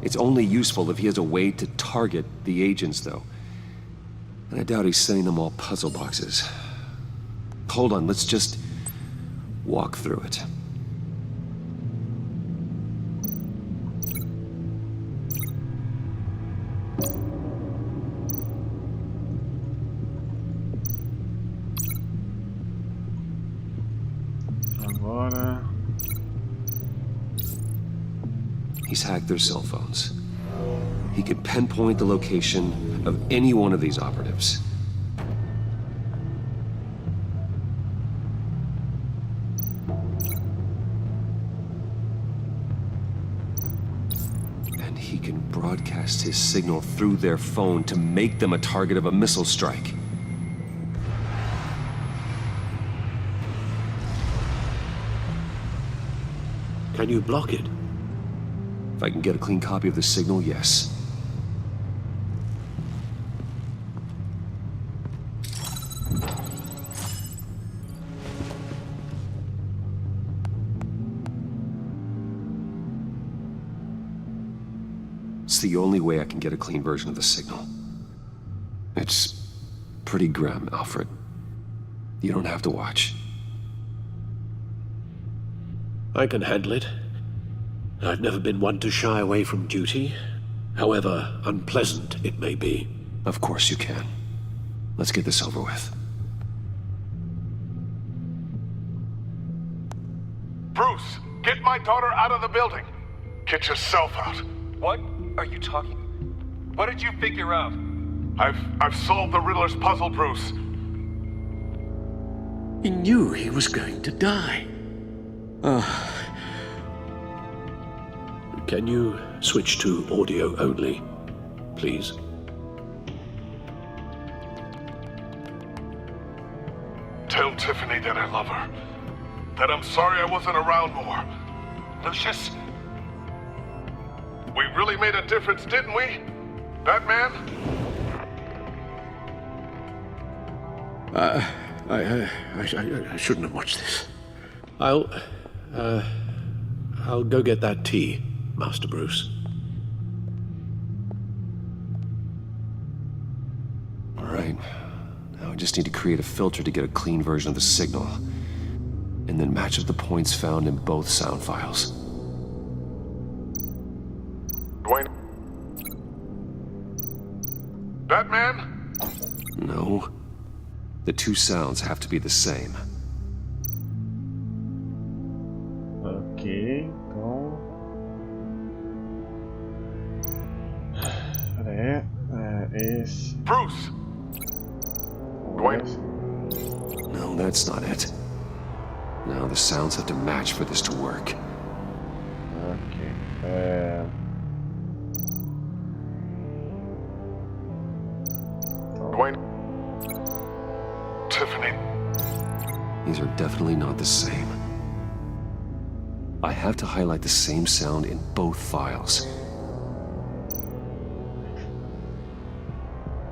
It's only useful if he has a way to target the agents, though. And I doubt he's sending them all puzzle boxes. Hold on, let's just walk through it. Agora. He's hacked their cell phones. He could pinpoint the location of any one of these operatives. And he can broadcast his signal through their phone to make them a target of a missile strike. Can you block it? If I can get a clean copy of the signal, yes. It's the only way I can get a clean version of the signal. It's pretty grim, Alfred. You don't have to watch. I can handle it. I've never been one to shy away from duty, however unpleasant it may be. Of course you can. Let's get this over with. Bruce, get my daughter out of the building. Get yourself out. What are you talking? What did you figure out? I've solved the Riddler's puzzle, Bruce. He knew he was going to die. Can you switch to audio only, please? Tell Tiffany that I love her. That I'm sorry I wasn't around more. Lucius, we really made a difference, didn't we? Batman? I shouldn't have watched this. I'll go get that tea, Master Bruce. All right. Now I just need to create a filter to get a clean version of the signal, and then match up the points found in both sound files. Dwayne? Batman? No. The two sounds have to be the same. Ok, então... Pera aí, esse... Bruce! Dwayne? No, that's not it. Now the sounds have to match for this to work. Ok, Dwayne? Tiffany? These are definitely not the same. I have to highlight the same sound in both files.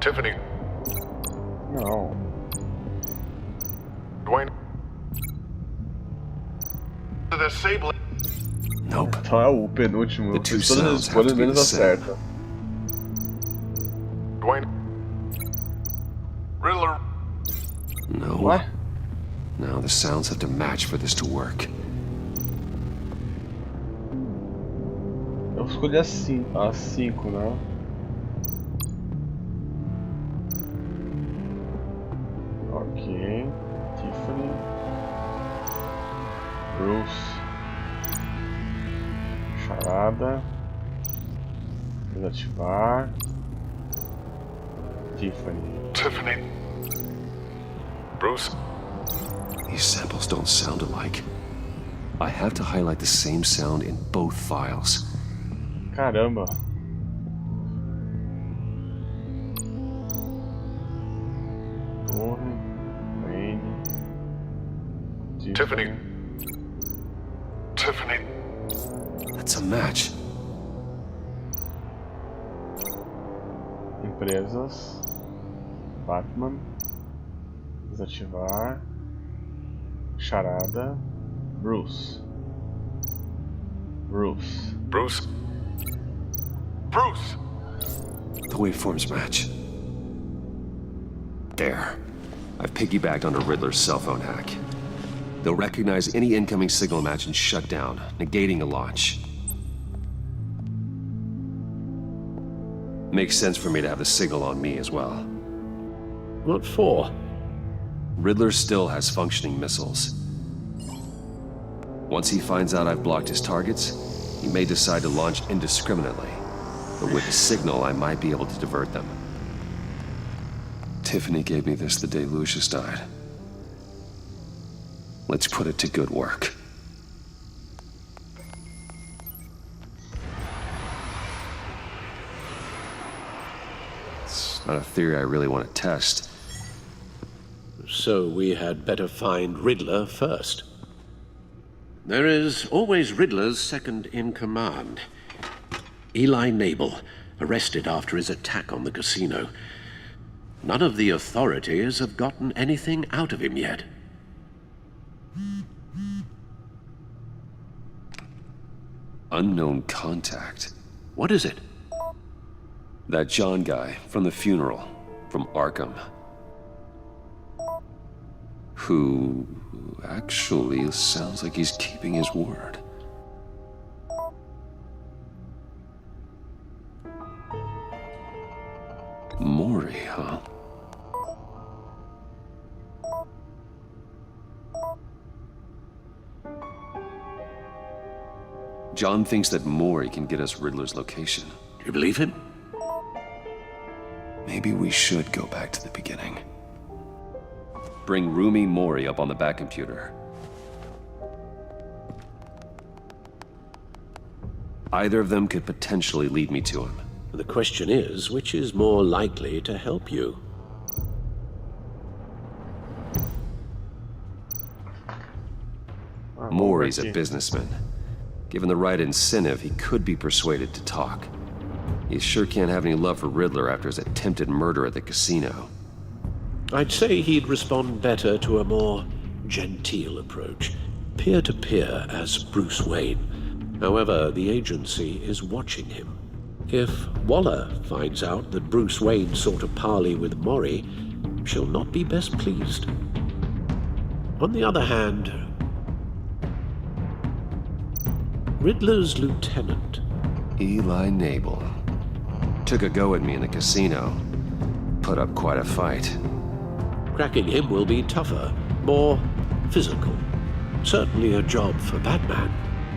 Tiffany? No. Dwayne? The Sable. Nope. Então é o penúltimo. The two Todas as sounds have escolhas to be menos the a same. certa. Dwayne? Riddler? No. What? Now the sounds have to match for this to work. Eu escolhi as 5, né? Ok. Tiffany. Bruce. Charada. Desativar. Tiffany. Tiffany? Bruce? These samples don't sound alike. I have to highlight the same sound in both files. Caramba. Torre. Wayne. Tiffany? Tiffany? That's a match. Empresas. Batman. Desativar. Charada. Bruce. Bruce. Bruce? Bruce! The waveforms match. There. I've piggybacked onto Riddler's cell phone hack. They'll recognize any incoming signal match and shut down, negating a launch. Makes sense for me to have the signal on me as well. What for? Riddler still has functioning missiles. Once he finds out I've blocked his targets, he may decide to launch indiscriminately. But with the signal, I might be able to divert them. Tiffany gave me this the day Lucius died. Let's put it to good work. It's not a theory I really want to test. So we had better find Riddler first. There is always Riddler's second in command. Eli Nabel, arrested after his attack on the casino. None of the authorities have gotten anything out of him yet. Unknown contact. What is it? That John guy from the funeral, from Arkham. Who actually sounds like he's keeping his word. John thinks that Mori can get us Riddler's location. You believe him? Maybe we should go back to the beginning. Bring Rumi Mori up on the back computer. Either of them could potentially lead me to him. The question is, which is more likely to help you? Mori's a businessman. Given the right incentive, he could be persuaded to talk. He sure can't have any love for Riddler after his attempted murder at the casino. I'd say he'd respond better to a more genteel approach, peer-to-peer as Bruce Wayne. However, the agency is watching him. If Waller finds out that Bruce Wayne sought a parley with Mori, she'll not be best pleased. On the other hand, Riddler's lieutenant, Eli Nabel, took a go at me in the casino. Put up quite a fight. Cracking him will be tougher, more physical. Certainly a job for Batman.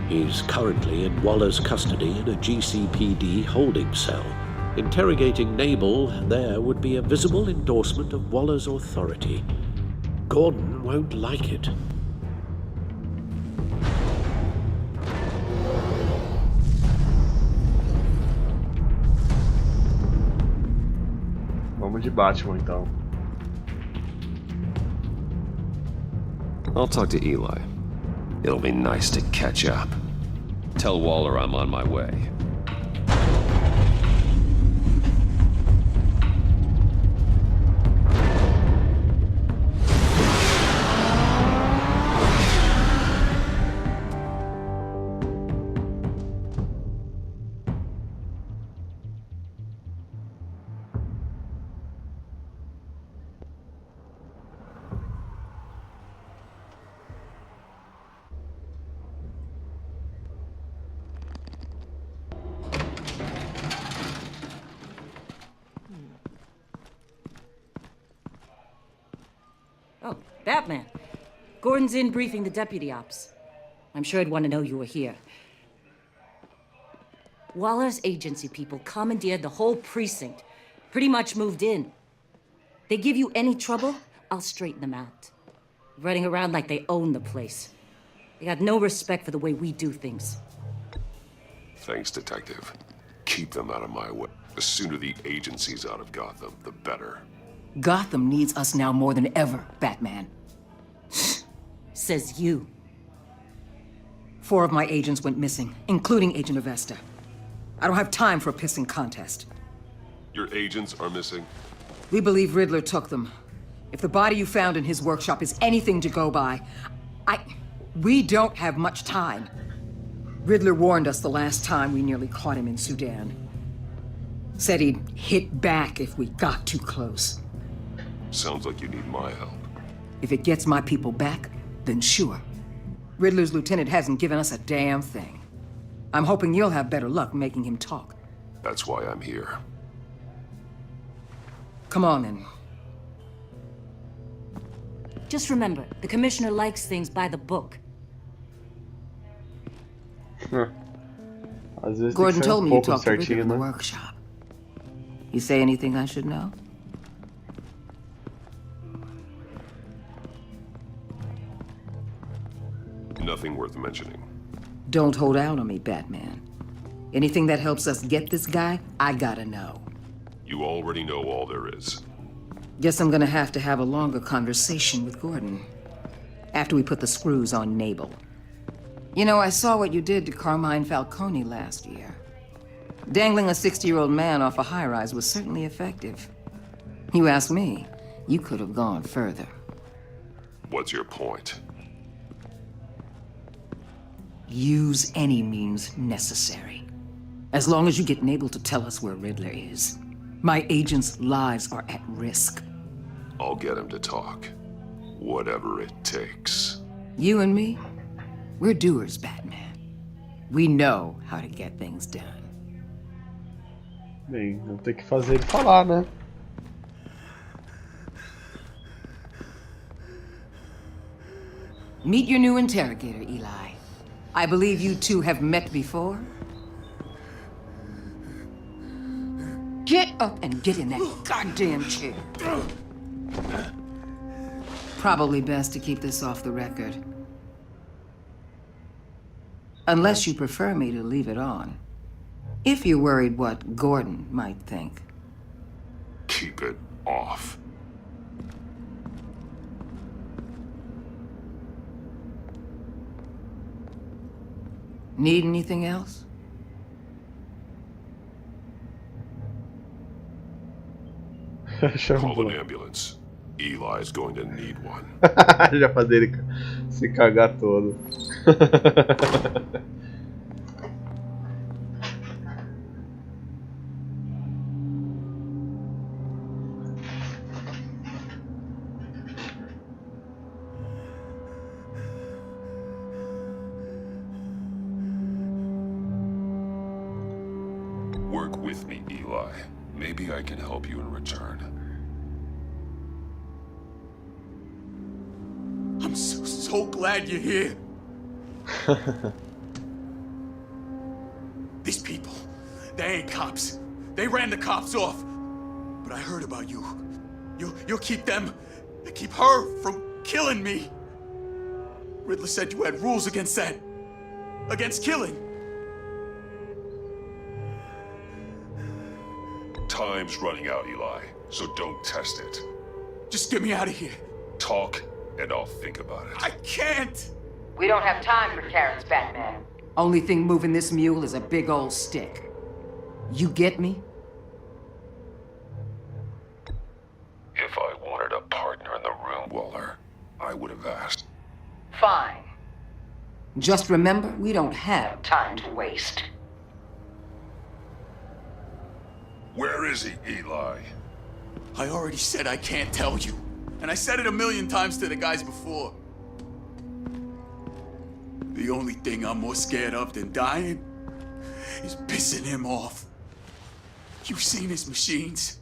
He's currently in Waller's custody in a GCPD holding cell. Interrogating Nabel there would be a visible endorsement of Waller's authority. Gordon won't like it. Vamos de Batman, então. I'll talk to Eli. It'll be nice to catch up. Tell Waller I'm on my way. Oh, Batman. Gordon's in briefing the deputy ops. I'm sure he'd want to know you were here. Waller's agency people commandeered the whole precinct. Pretty much moved in. They give you any trouble, I'll straighten them out. Running around like they own the place. They got no respect for the way we do things. Thanks, Detective. Keep them out of my way. The sooner the agency's out of Gotham, the better. Gotham needs us now more than ever, Batman. Says you. 4 of my agents went missing, including Agent Avesta. I don't have time for a pissing contest. Your agents are missing? We believe Riddler took them. If the body you found in his workshop is anything to go by, we don't have much time. Riddler warned us the last time we nearly caught him in Sudan. Said he'd hit back if we got too close. Sounds like you need my help. If it gets my people back, then sure. Riddler's lieutenant hasn't given us a damn thing. I'm hoping you'll have better luck making him talk. That's why I'm here. Come on, then. Just remember, the commissioner likes things by the book. Gordon told me you talked to Riddler in the workshop. You say anything I should know? Nothing worth mentioning. Don't hold out on me, Batman. Anything that helps us get this guy, I gotta know. You already know all there is. Guess I'm gonna have to have a longer conversation with Gordon. After we put the screws on Nabel. You know, I saw what you did to Carmine Falcone last year. Dangling a 60-year-old man off a high-rise was certainly effective. You ask me, you could have gone further. What's your point? Use any means necessary. As long as you get Nabel to tell us where Riddler is. My agents' lives are at risk. I'll get him to talk. Whatever it takes. You and me, we're doers, Batman. We know how to get things done. Bem, vou ter que fazer ele falar, né? Meet your new interrogator, Eli. I believe you two have met before. Get up and get in that goddamn chair. Probably best to keep this off the record. Unless you prefer me to leave it on. If you're worried what Gordon might think. Keep it off. Need anything else? Call an ambulance. Eli's going to need one. Já fazer ele se cagar todo. Work with me, Eli. Maybe I can help you in return. I'm so glad you're here. These people, they ain't cops. They ran the cops off. But I heard about you. You'll keep them, keep her from killing me. Riddler said you had rules against that. Against killing. Time's running out, Eli, so don't test it. Just get me out of here. Talk, and I'll think about it. I can't! We don't have time for carrots, Batman. Only thing moving this mule is a big old stick. You get me? If I wanted a partner in the room, Waller, I would have asked. Fine. Just remember, we don't have time to waste. Where is he, Eli? I already said I can't tell you. And I said it 1,000,000 times to the guys before. The only thing I'm more scared of than dying is pissing him off. You've seen his machines.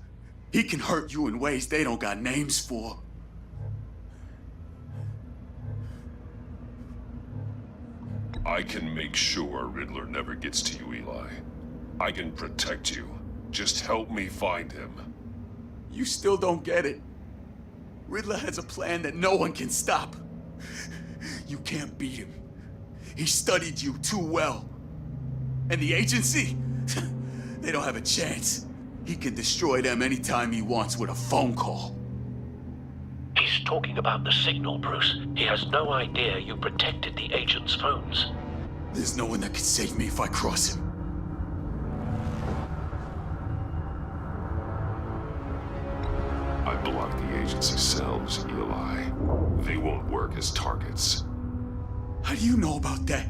He can hurt you in ways they don't got names for. I can make sure Riddler never gets to you, Eli. I can protect you. Just help me find him. You still don't get it. Riddler has a plan that no one can stop. You can't beat him. He studied you too well. And the agency? They don't have a chance. He can destroy them anytime he wants with a phone call. He's talking about the signal, Bruce. He has no idea you protected the agent's phones. There's no one that can save me if I cross him. I blocked the agency's cells, Eli. They won't work as targets. How do you know about that?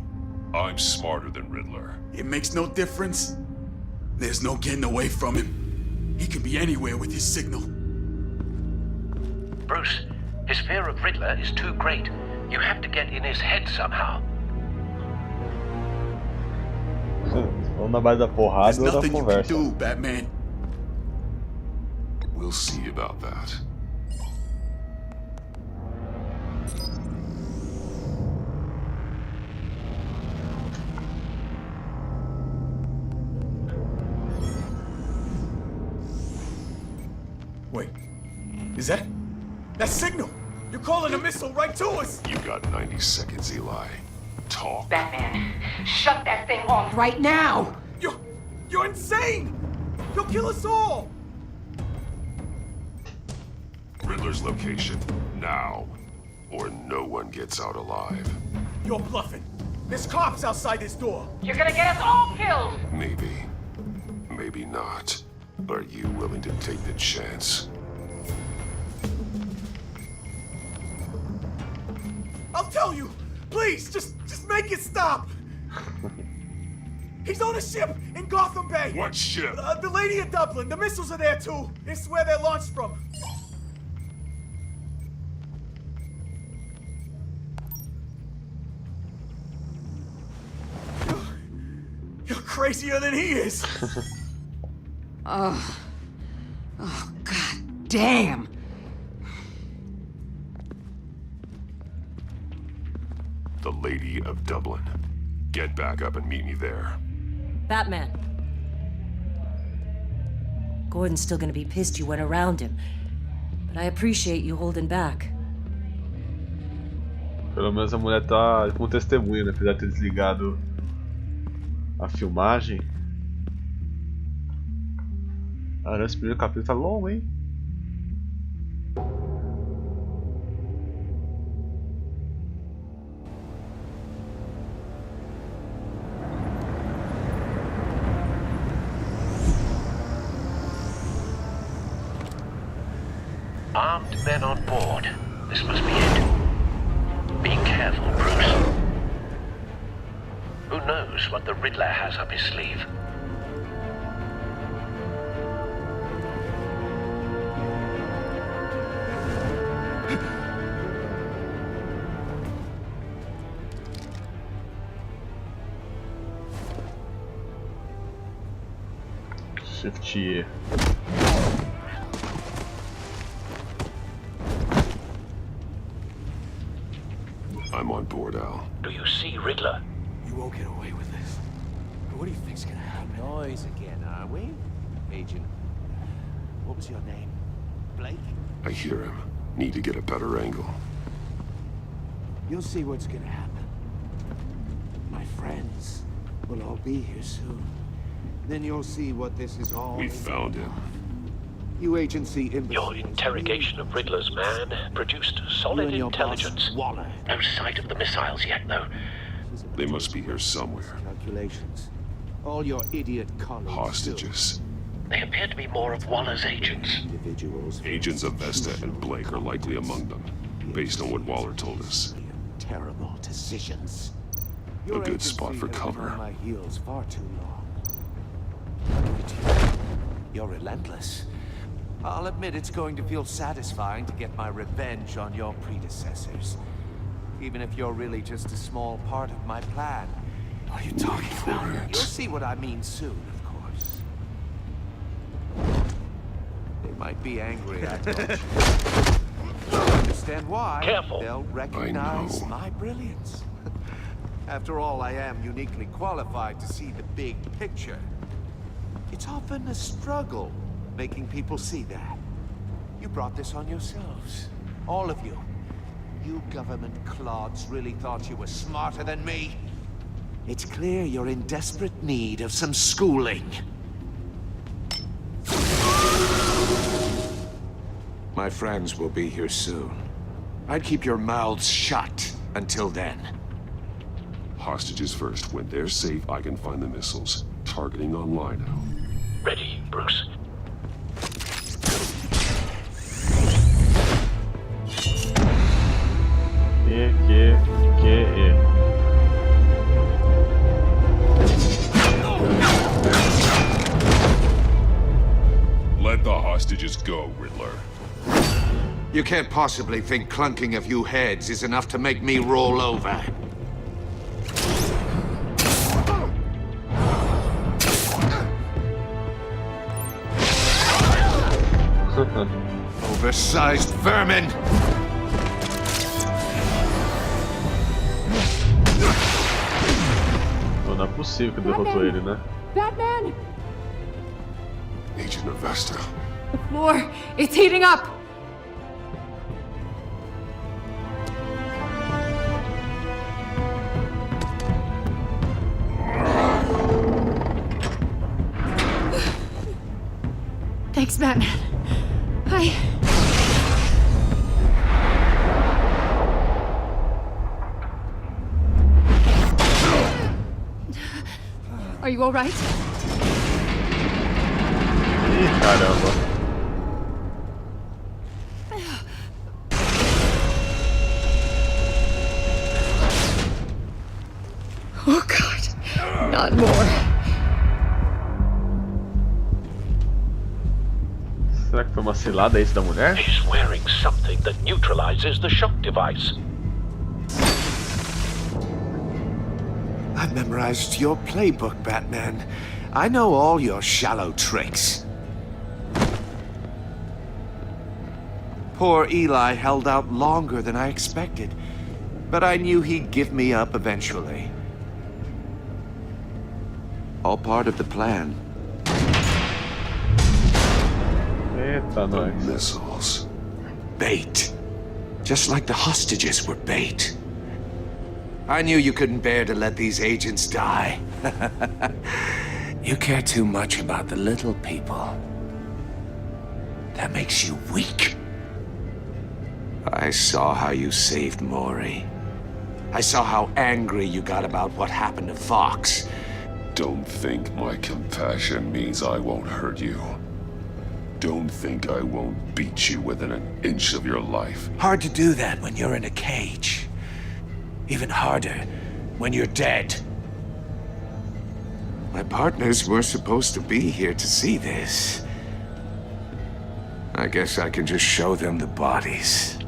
I'm smarter than Riddler. It makes no difference. There's no getting away from him. He can be anywhere with his signal. Bruce, his fear of Riddler is too great. You have to get in his head somehow. Ou na base da porrada ou da There's nothing you conversa. can do, Batman. We'll see about that. Wait, is that signal? You're calling a missile right to us! You got 90 seconds, Eli. Talk. Batman, shut that thing off right now! You're insane! You'll kill us all! Riddler's location, now. Or no one gets out alive. You're bluffing. There's cops outside this door. You're gonna get us all killed! Maybe. Maybe not. Are you willing to take the chance? I'll tell you! Please, just make it stop! He's on a ship in Gotham Bay! What ship? The Lady of Dublin. The missiles are there too. It's where they're launched from. You're crazier than he is! Oh, god damn! The Lady of Dublin. Get back up and meet me there. Batman. Gordon's still gonna be pissed you went around him, but I appreciate you holding back. Pelo menos a mulher tá com testemunha, né? Apesar de ter desligado a filmagem. Caramba, esse primeiro capítulo tá longo, hein? Armed men on board. This must be it. Be careful, Bruce. Who knows what the Riddler has up his sleeve? Shift E. I'm on board, Al. Do you see Riddler? You won't get away with this. What do you think's gonna happen? Noise again, are we? Agent, what was your name? Blake? I hear him. Need to get a better angle. You'll see what's gonna happen. My friends will all be here soon. Then you'll see what this is all. We found him. You agency imbeciles. Your interrogation of Riddler's man produced solid intelligence. Waller. No sight of the missiles yet, though. They must be here somewhere. Calculations. All your idiot colleagues. Hostages. They appear to be more of Waller's agents. Individuals. Agents of ESTE and Blake are likely among them, based on what Waller told us. Terrible decisions. A good spot for cover. On my heels far too long. You're relentless. I'll admit it's going to feel satisfying to get my revenge on your predecessors. Even if you're really just a small part of my plan. What are you talking about? You'll see what I mean soon, of course. They might be angry, I don't understand why. Careful. They'll recognize my brilliance. After all, I am uniquely qualified to see the big picture. It's often a struggle making people see that. You brought this on yourselves. All of you. You government clods really thought you were smarter than me? It's clear you're in desperate need of some schooling. My friends will be here soon. I'd keep your mouths shut until then. Hostages first. When they're safe, I can find the missiles. Targeting on Lino. Ready, Bruce. Let the hostages go, Riddler. You can't possibly think clunking a few heads is enough to make me roll over. Oversized vermin! Não é possível que derrotou ele, né? Batman! Agent of ESTE. The floor, it's heating up! Thanks, Batman. Are you all right? Ih, caramba. Oh, God. Not more. Será que foi uma cilada isso da mulher? He's wearing something that neutralizes the shock device. I've memorized your playbook, Batman. I know all your shallow tricks. Poor Eli held out longer than I expected, but I knew he'd give me up eventually. All part of the plan. Eita, The nós. missiles. Bait. Just like the hostages were bait. I knew you couldn't bear to let these agents die. You care too much about the little people. That makes you weak. I saw how you saved Maury. I saw how angry you got about what happened to Fox. Don't think my compassion means I won't hurt you. Don't think I won't beat you within an inch of your life. Hard to do that when you're in a cage. Even harder when you're dead. My partners were supposed to be here to see this. I guess I can just show them the bodies.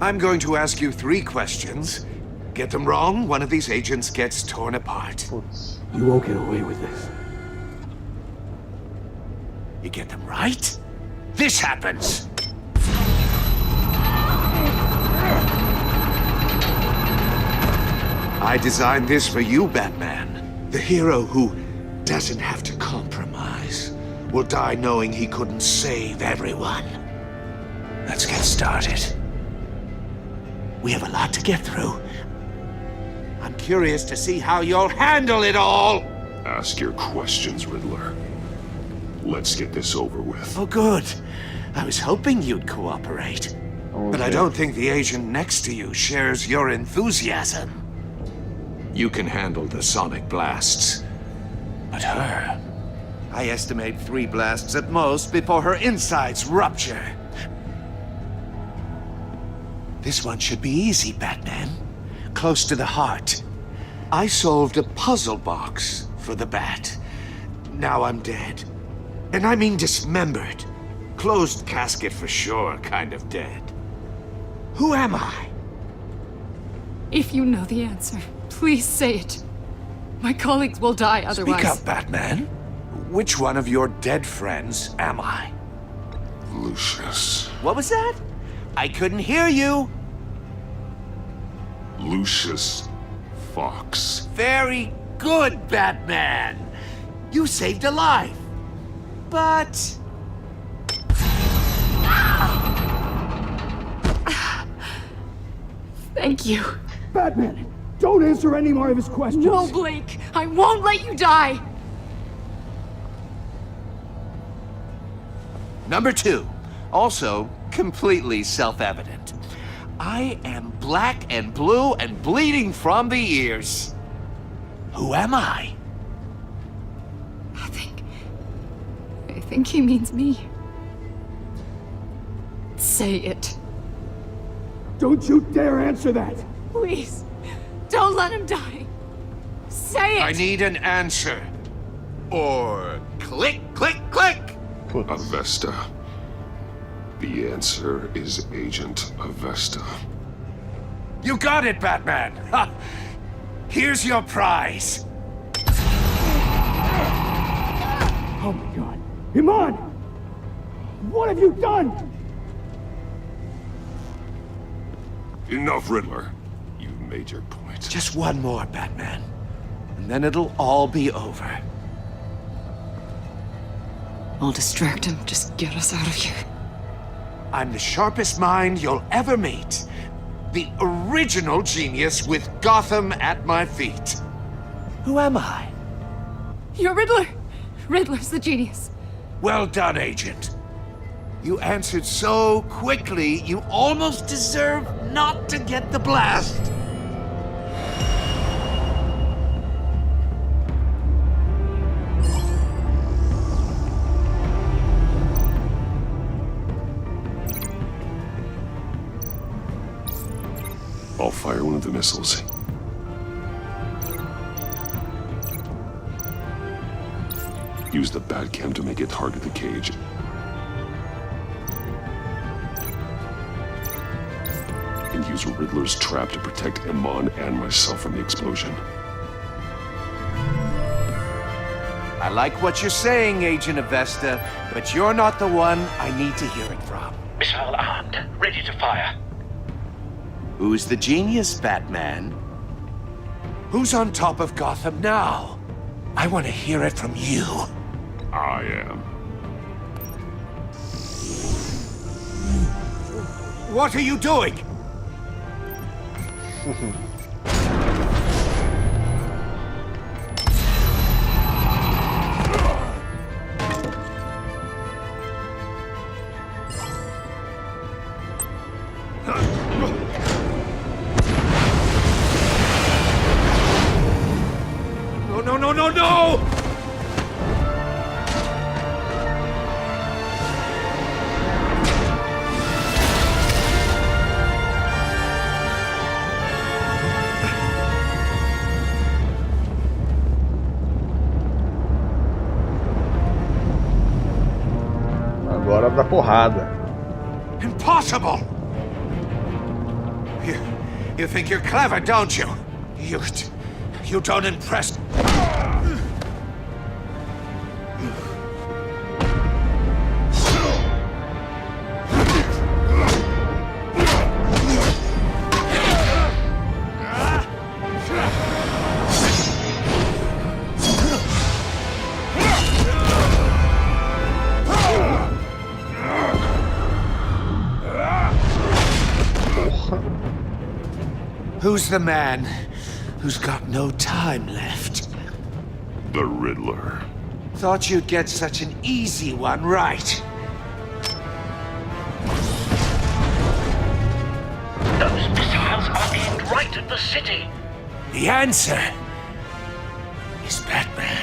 I'm going to ask you 3 questions. Get them wrong, one of these agents gets torn apart. You won't get away with this. You get them right, this happens. I designed this for you, Batman. The hero who doesn't have to compromise will die knowing he couldn't save everyone. Let's get started. We have a lot to get through. I'm curious to see how you'll handle it all. Ask your questions, Riddler. Let's get this over with. Oh, good. I was hoping you'd cooperate. But I don't think the agent next to you shares your enthusiasm. You can handle the sonic blasts. But her... I estimate 3 blasts at most before her insides rupture. This one should be easy, Batman. Close to the heart. I solved a puzzle box for the Bat. Now I'm dead. And I mean dismembered. Closed casket for sure, kind of dead. Who am I? If you know the answer, please say it. My colleagues will die otherwise. Speak up, Batman. Which one of your dead friends am I? Lucius. What was that? I couldn't hear you. Lucius Fox. Very good, Batman. You saved a life. But... Thank you. Batman, don't answer any more of his questions. No, Blake. I won't let you die. Number 2. Also completely self-evident. I am black and blue and bleeding from the ears. Who am I? I think he means me. Say it. Don't you dare answer that! Please, don't let him die. Say it! I need an answer. Or click, click, click! Avesta. The answer is Agent Avesta. You got it, Batman! Ha! Here's your prize. Oh my god. Iman! What have you done? Enough, Riddler. You've made your point. Just one more, Batman. And then it'll all be over. I'll distract him. Just get us out of here. I'm the sharpest mind you'll ever meet. The original genius with Gotham at my feet. Who am I? You're Riddler. Riddler's the genius. Well done, Agent. You answered so quickly, you almost deserve not to get the blast. I'll fire one of the missiles. Use the Batcam to make it target the cage. And use Riddler's trap to protect Iman and myself from the explosion. I like what you're saying, Agent Avesta, but you're not the one I need to hear it from. Missile armed, ready to fire. Who's the genius, Batman? Who's on top of Gotham now? I want to hear it from you. I am. What are you doing? No! Agora da porrada. Impossible! You think you're clever, don't you? You don't impress. Who's the man who's got no time left? The Riddler. Thought you'd get such an easy one right. Those missiles are aimed right at the city. The answer is Batman.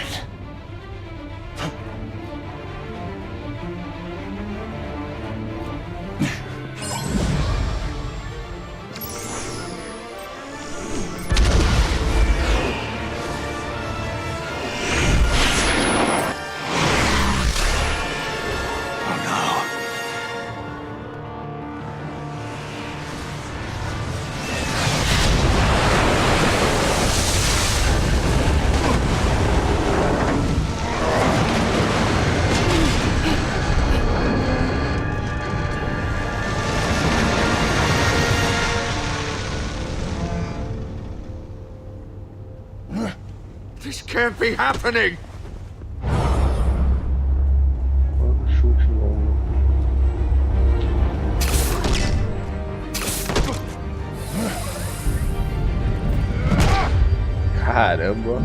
This can't be happening! Chute longo. Caramba.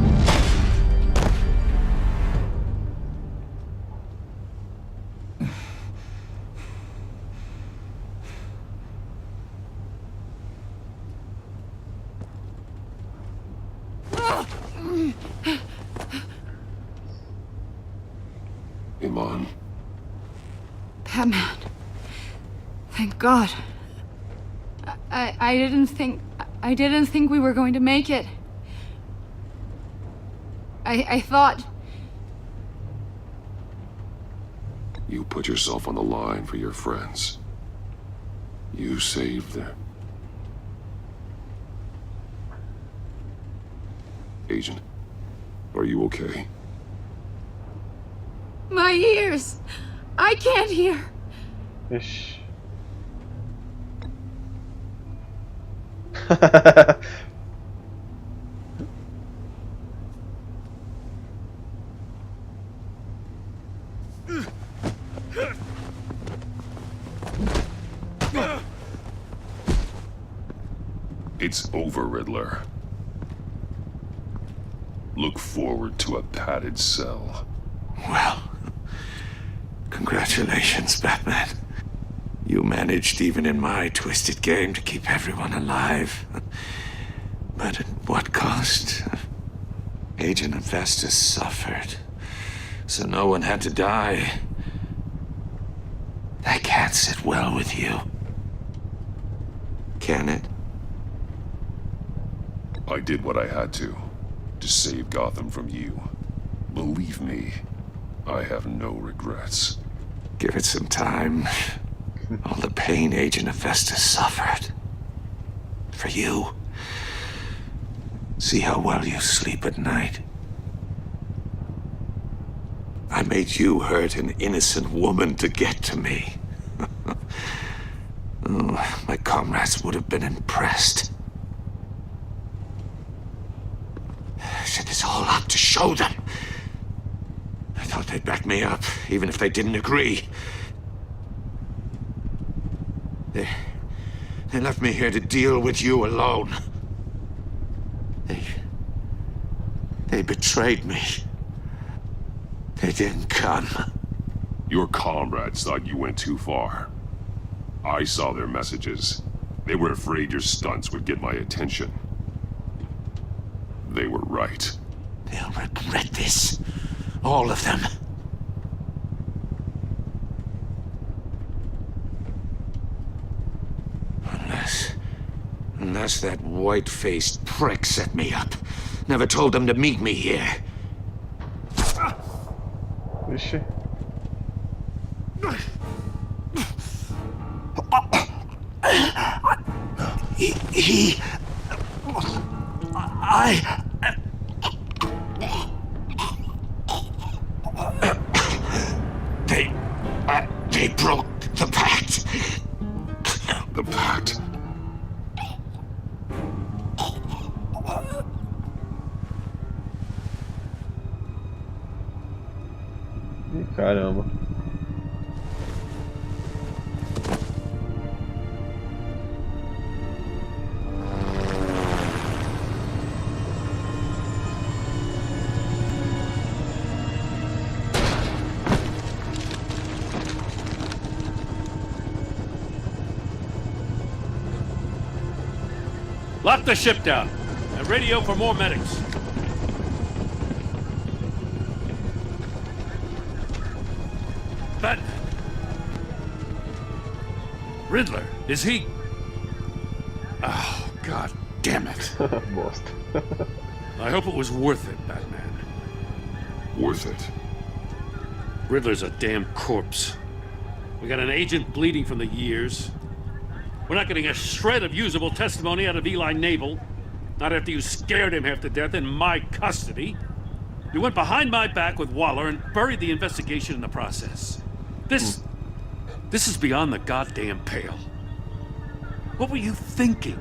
Iman. Batman. Thank God. I didn't think we were going to make it. I thought... You put yourself on the line for your friends. You saved them. Agent, are you okay? My ears! I can't hear! Ixi. It's over, Riddler. Look forward to a padded cell. Well, congratulations, Batman. You managed, even in my twisted game, to keep everyone alive. But at what cost? Agent Hephaestus suffered, so no one had to die. That can't sit well with you. Can it? I did what I had to save Gotham from you. Believe me, I have no regrets. Give it some time. All the pain Agent Hephaestus suffered. For you. See how well you sleep at night. I made you hurt an innocent woman to get to me. Oh, my comrades would have been impressed. Set this all up to show them They'd back me up, even if they didn't agree. They left me here to deal with you alone. They betrayed me. They didn't come. Your comrades thought you went too far. I saw their messages. They were afraid your stunts would get my attention. They were right. They'll regret this. All of them. Unless that white-faced prick set me up. Never told them to meet me here. Vixe. They broke the pact. The pact? Ih, caramba. Lock the ship down and radio for more medics. Batman. Riddler, is he? Oh, God damn it. Lost. I hope it was worth it, Batman. Worth it? Riddler's a damn corpse. We got an agent bleeding from the years. We're not getting a shred of usable testimony out of Eli Nabel. Not after you scared him half to death in my custody. You went behind my back with Waller and buried the investigation in the process. This is beyond the goddamn pale. What were you thinking?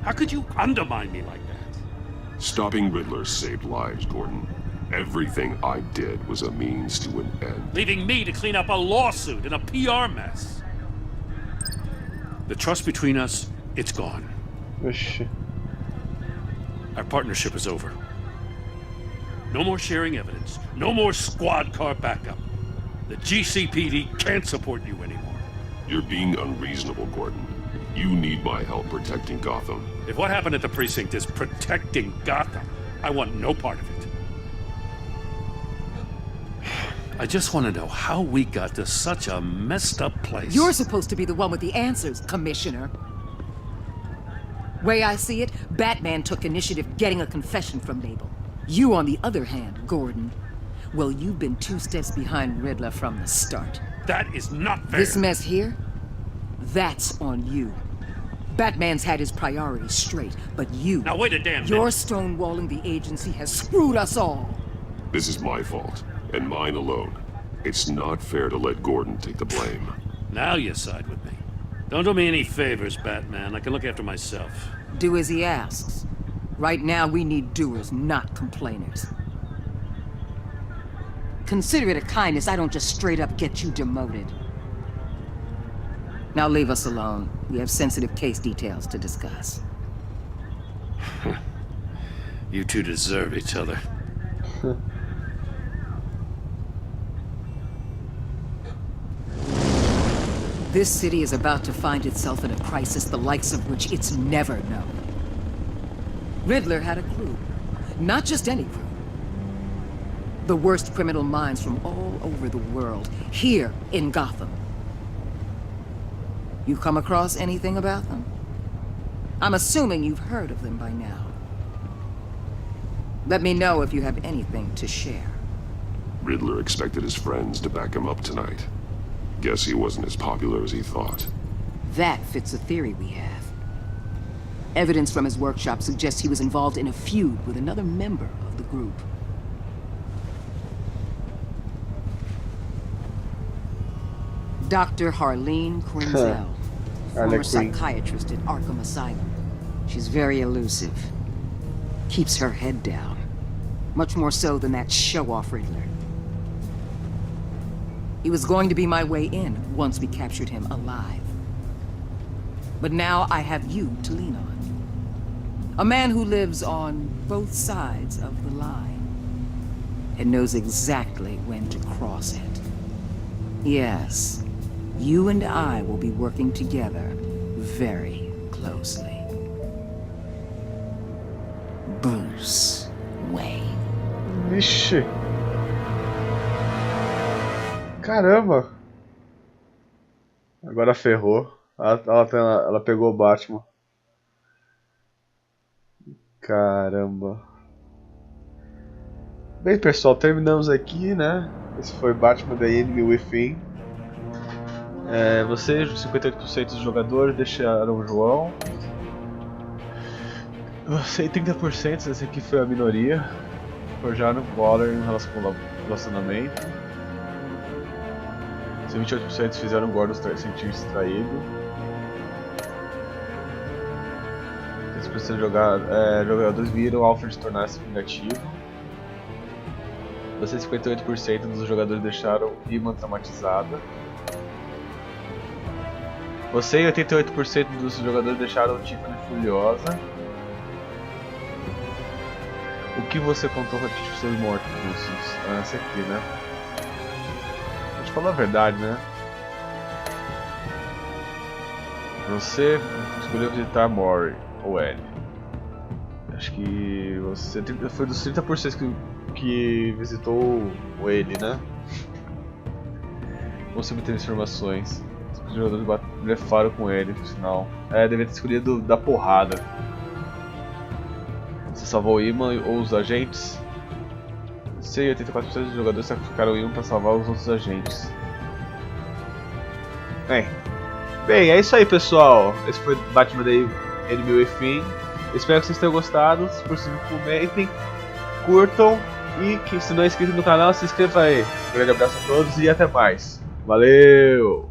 How could you undermine me like that? Stopping Riddler saved lives, Gordon. Everything I did was a means to an end. Leaving me to clean up a lawsuit and a PR mess. The trust between us, it's gone. Vixe. Our partnership is over. No more sharing evidence. No more squad car backup. The GCPD can't support you anymore. You're being unreasonable, Gordon. You need my help protecting Gotham. If what happened at the precinct is protecting Gotham, I want no part of it. I just want to know how we got to such a messed up place. You're supposed to be the one with the answers, Commissioner. Way I see it, Batman took initiative getting a confession from Nabel. You, on the other hand, Gordon, well, you've been 2 steps behind Riddler from the start. That is not fair. This mess here, that's on you. Batman's had his priorities straight, but you... Now wait a damn minute. Your stonewalling the agency has screwed us all. This is my fault, and mine alone. It's not fair to let Gordon take the blame. Now you side with me. Don't do me any favors, Batman. I can look after myself. Do as he asks. Right now, we need doers, not complainers. Consider it a kindness I don't just straight up get you demoted. Now leave us alone. We have sensitive case details to discuss. You two deserve each other. This city is about to find itself in a crisis the likes of which it's never known. Riddler had a crew. Not just any crew. The worst criminal minds from all over the world, here in Gotham. You come across anything about them? I'm assuming you've heard of them by now. Let me know if you have anything to share. Riddler expected his friends to back him up tonight. Guess he wasn't as popular as he thought. That fits a theory we have. Evidence from his workshop suggests he was involved in a feud with another member of the group. Dr. Harleen Quinzel, former psychiatrist at Arkham Asylum. She's very elusive. Keeps her head down. Much more so than that show-off Riddler. He was going to be my way in once we captured him alive. But now I have you to lean on. A man who lives on both sides of the line and knows exactly when to cross it. Yes, you and I will be working together very closely. Bruce Wayne. Vixe. Caramba. Agora ferrou. Ela pegou o Batman. Caramba. Bem, pessoal, terminamos aqui, né? Esse foi Batman The Enemy Within. Vocês, 58% dos jogadores deixaram o João. Você, 30%, esse aqui foi a minoria. Forjaram o Waller em relacionamento. 28% fizeram o Gordon sentir-se traído. 30% de jogadores viram Alfred tornar-se vingativo. Você, 58% dos jogadores deixaram Iman traumatizada. Você e 88% dos jogadores deixaram Tiffany furiosa. O que você contou para as pessoas mortas, Lucius? Essa aqui, né? A gente falou a verdade, né? Você escolheu visitar Mori ou Ellie. Acho que você foi dos 30% que visitou o Ellie, né? Você obteve informações. Os jogadores blefaram com ele no final. Devia ter escolhido da porrada. Você salvou o Iman ou os agentes? Sei, 84% dos jogadores sacrificaram o Iman para salvar os outros agentes. Bem, é isso aí, pessoal. Esse foi Batman The Enemy Within. Espero que vocês tenham gostado. Se possível, comentem, curtam e se não é inscrito no canal, se inscreva aí. Um grande abraço a todos e até mais. Valeu!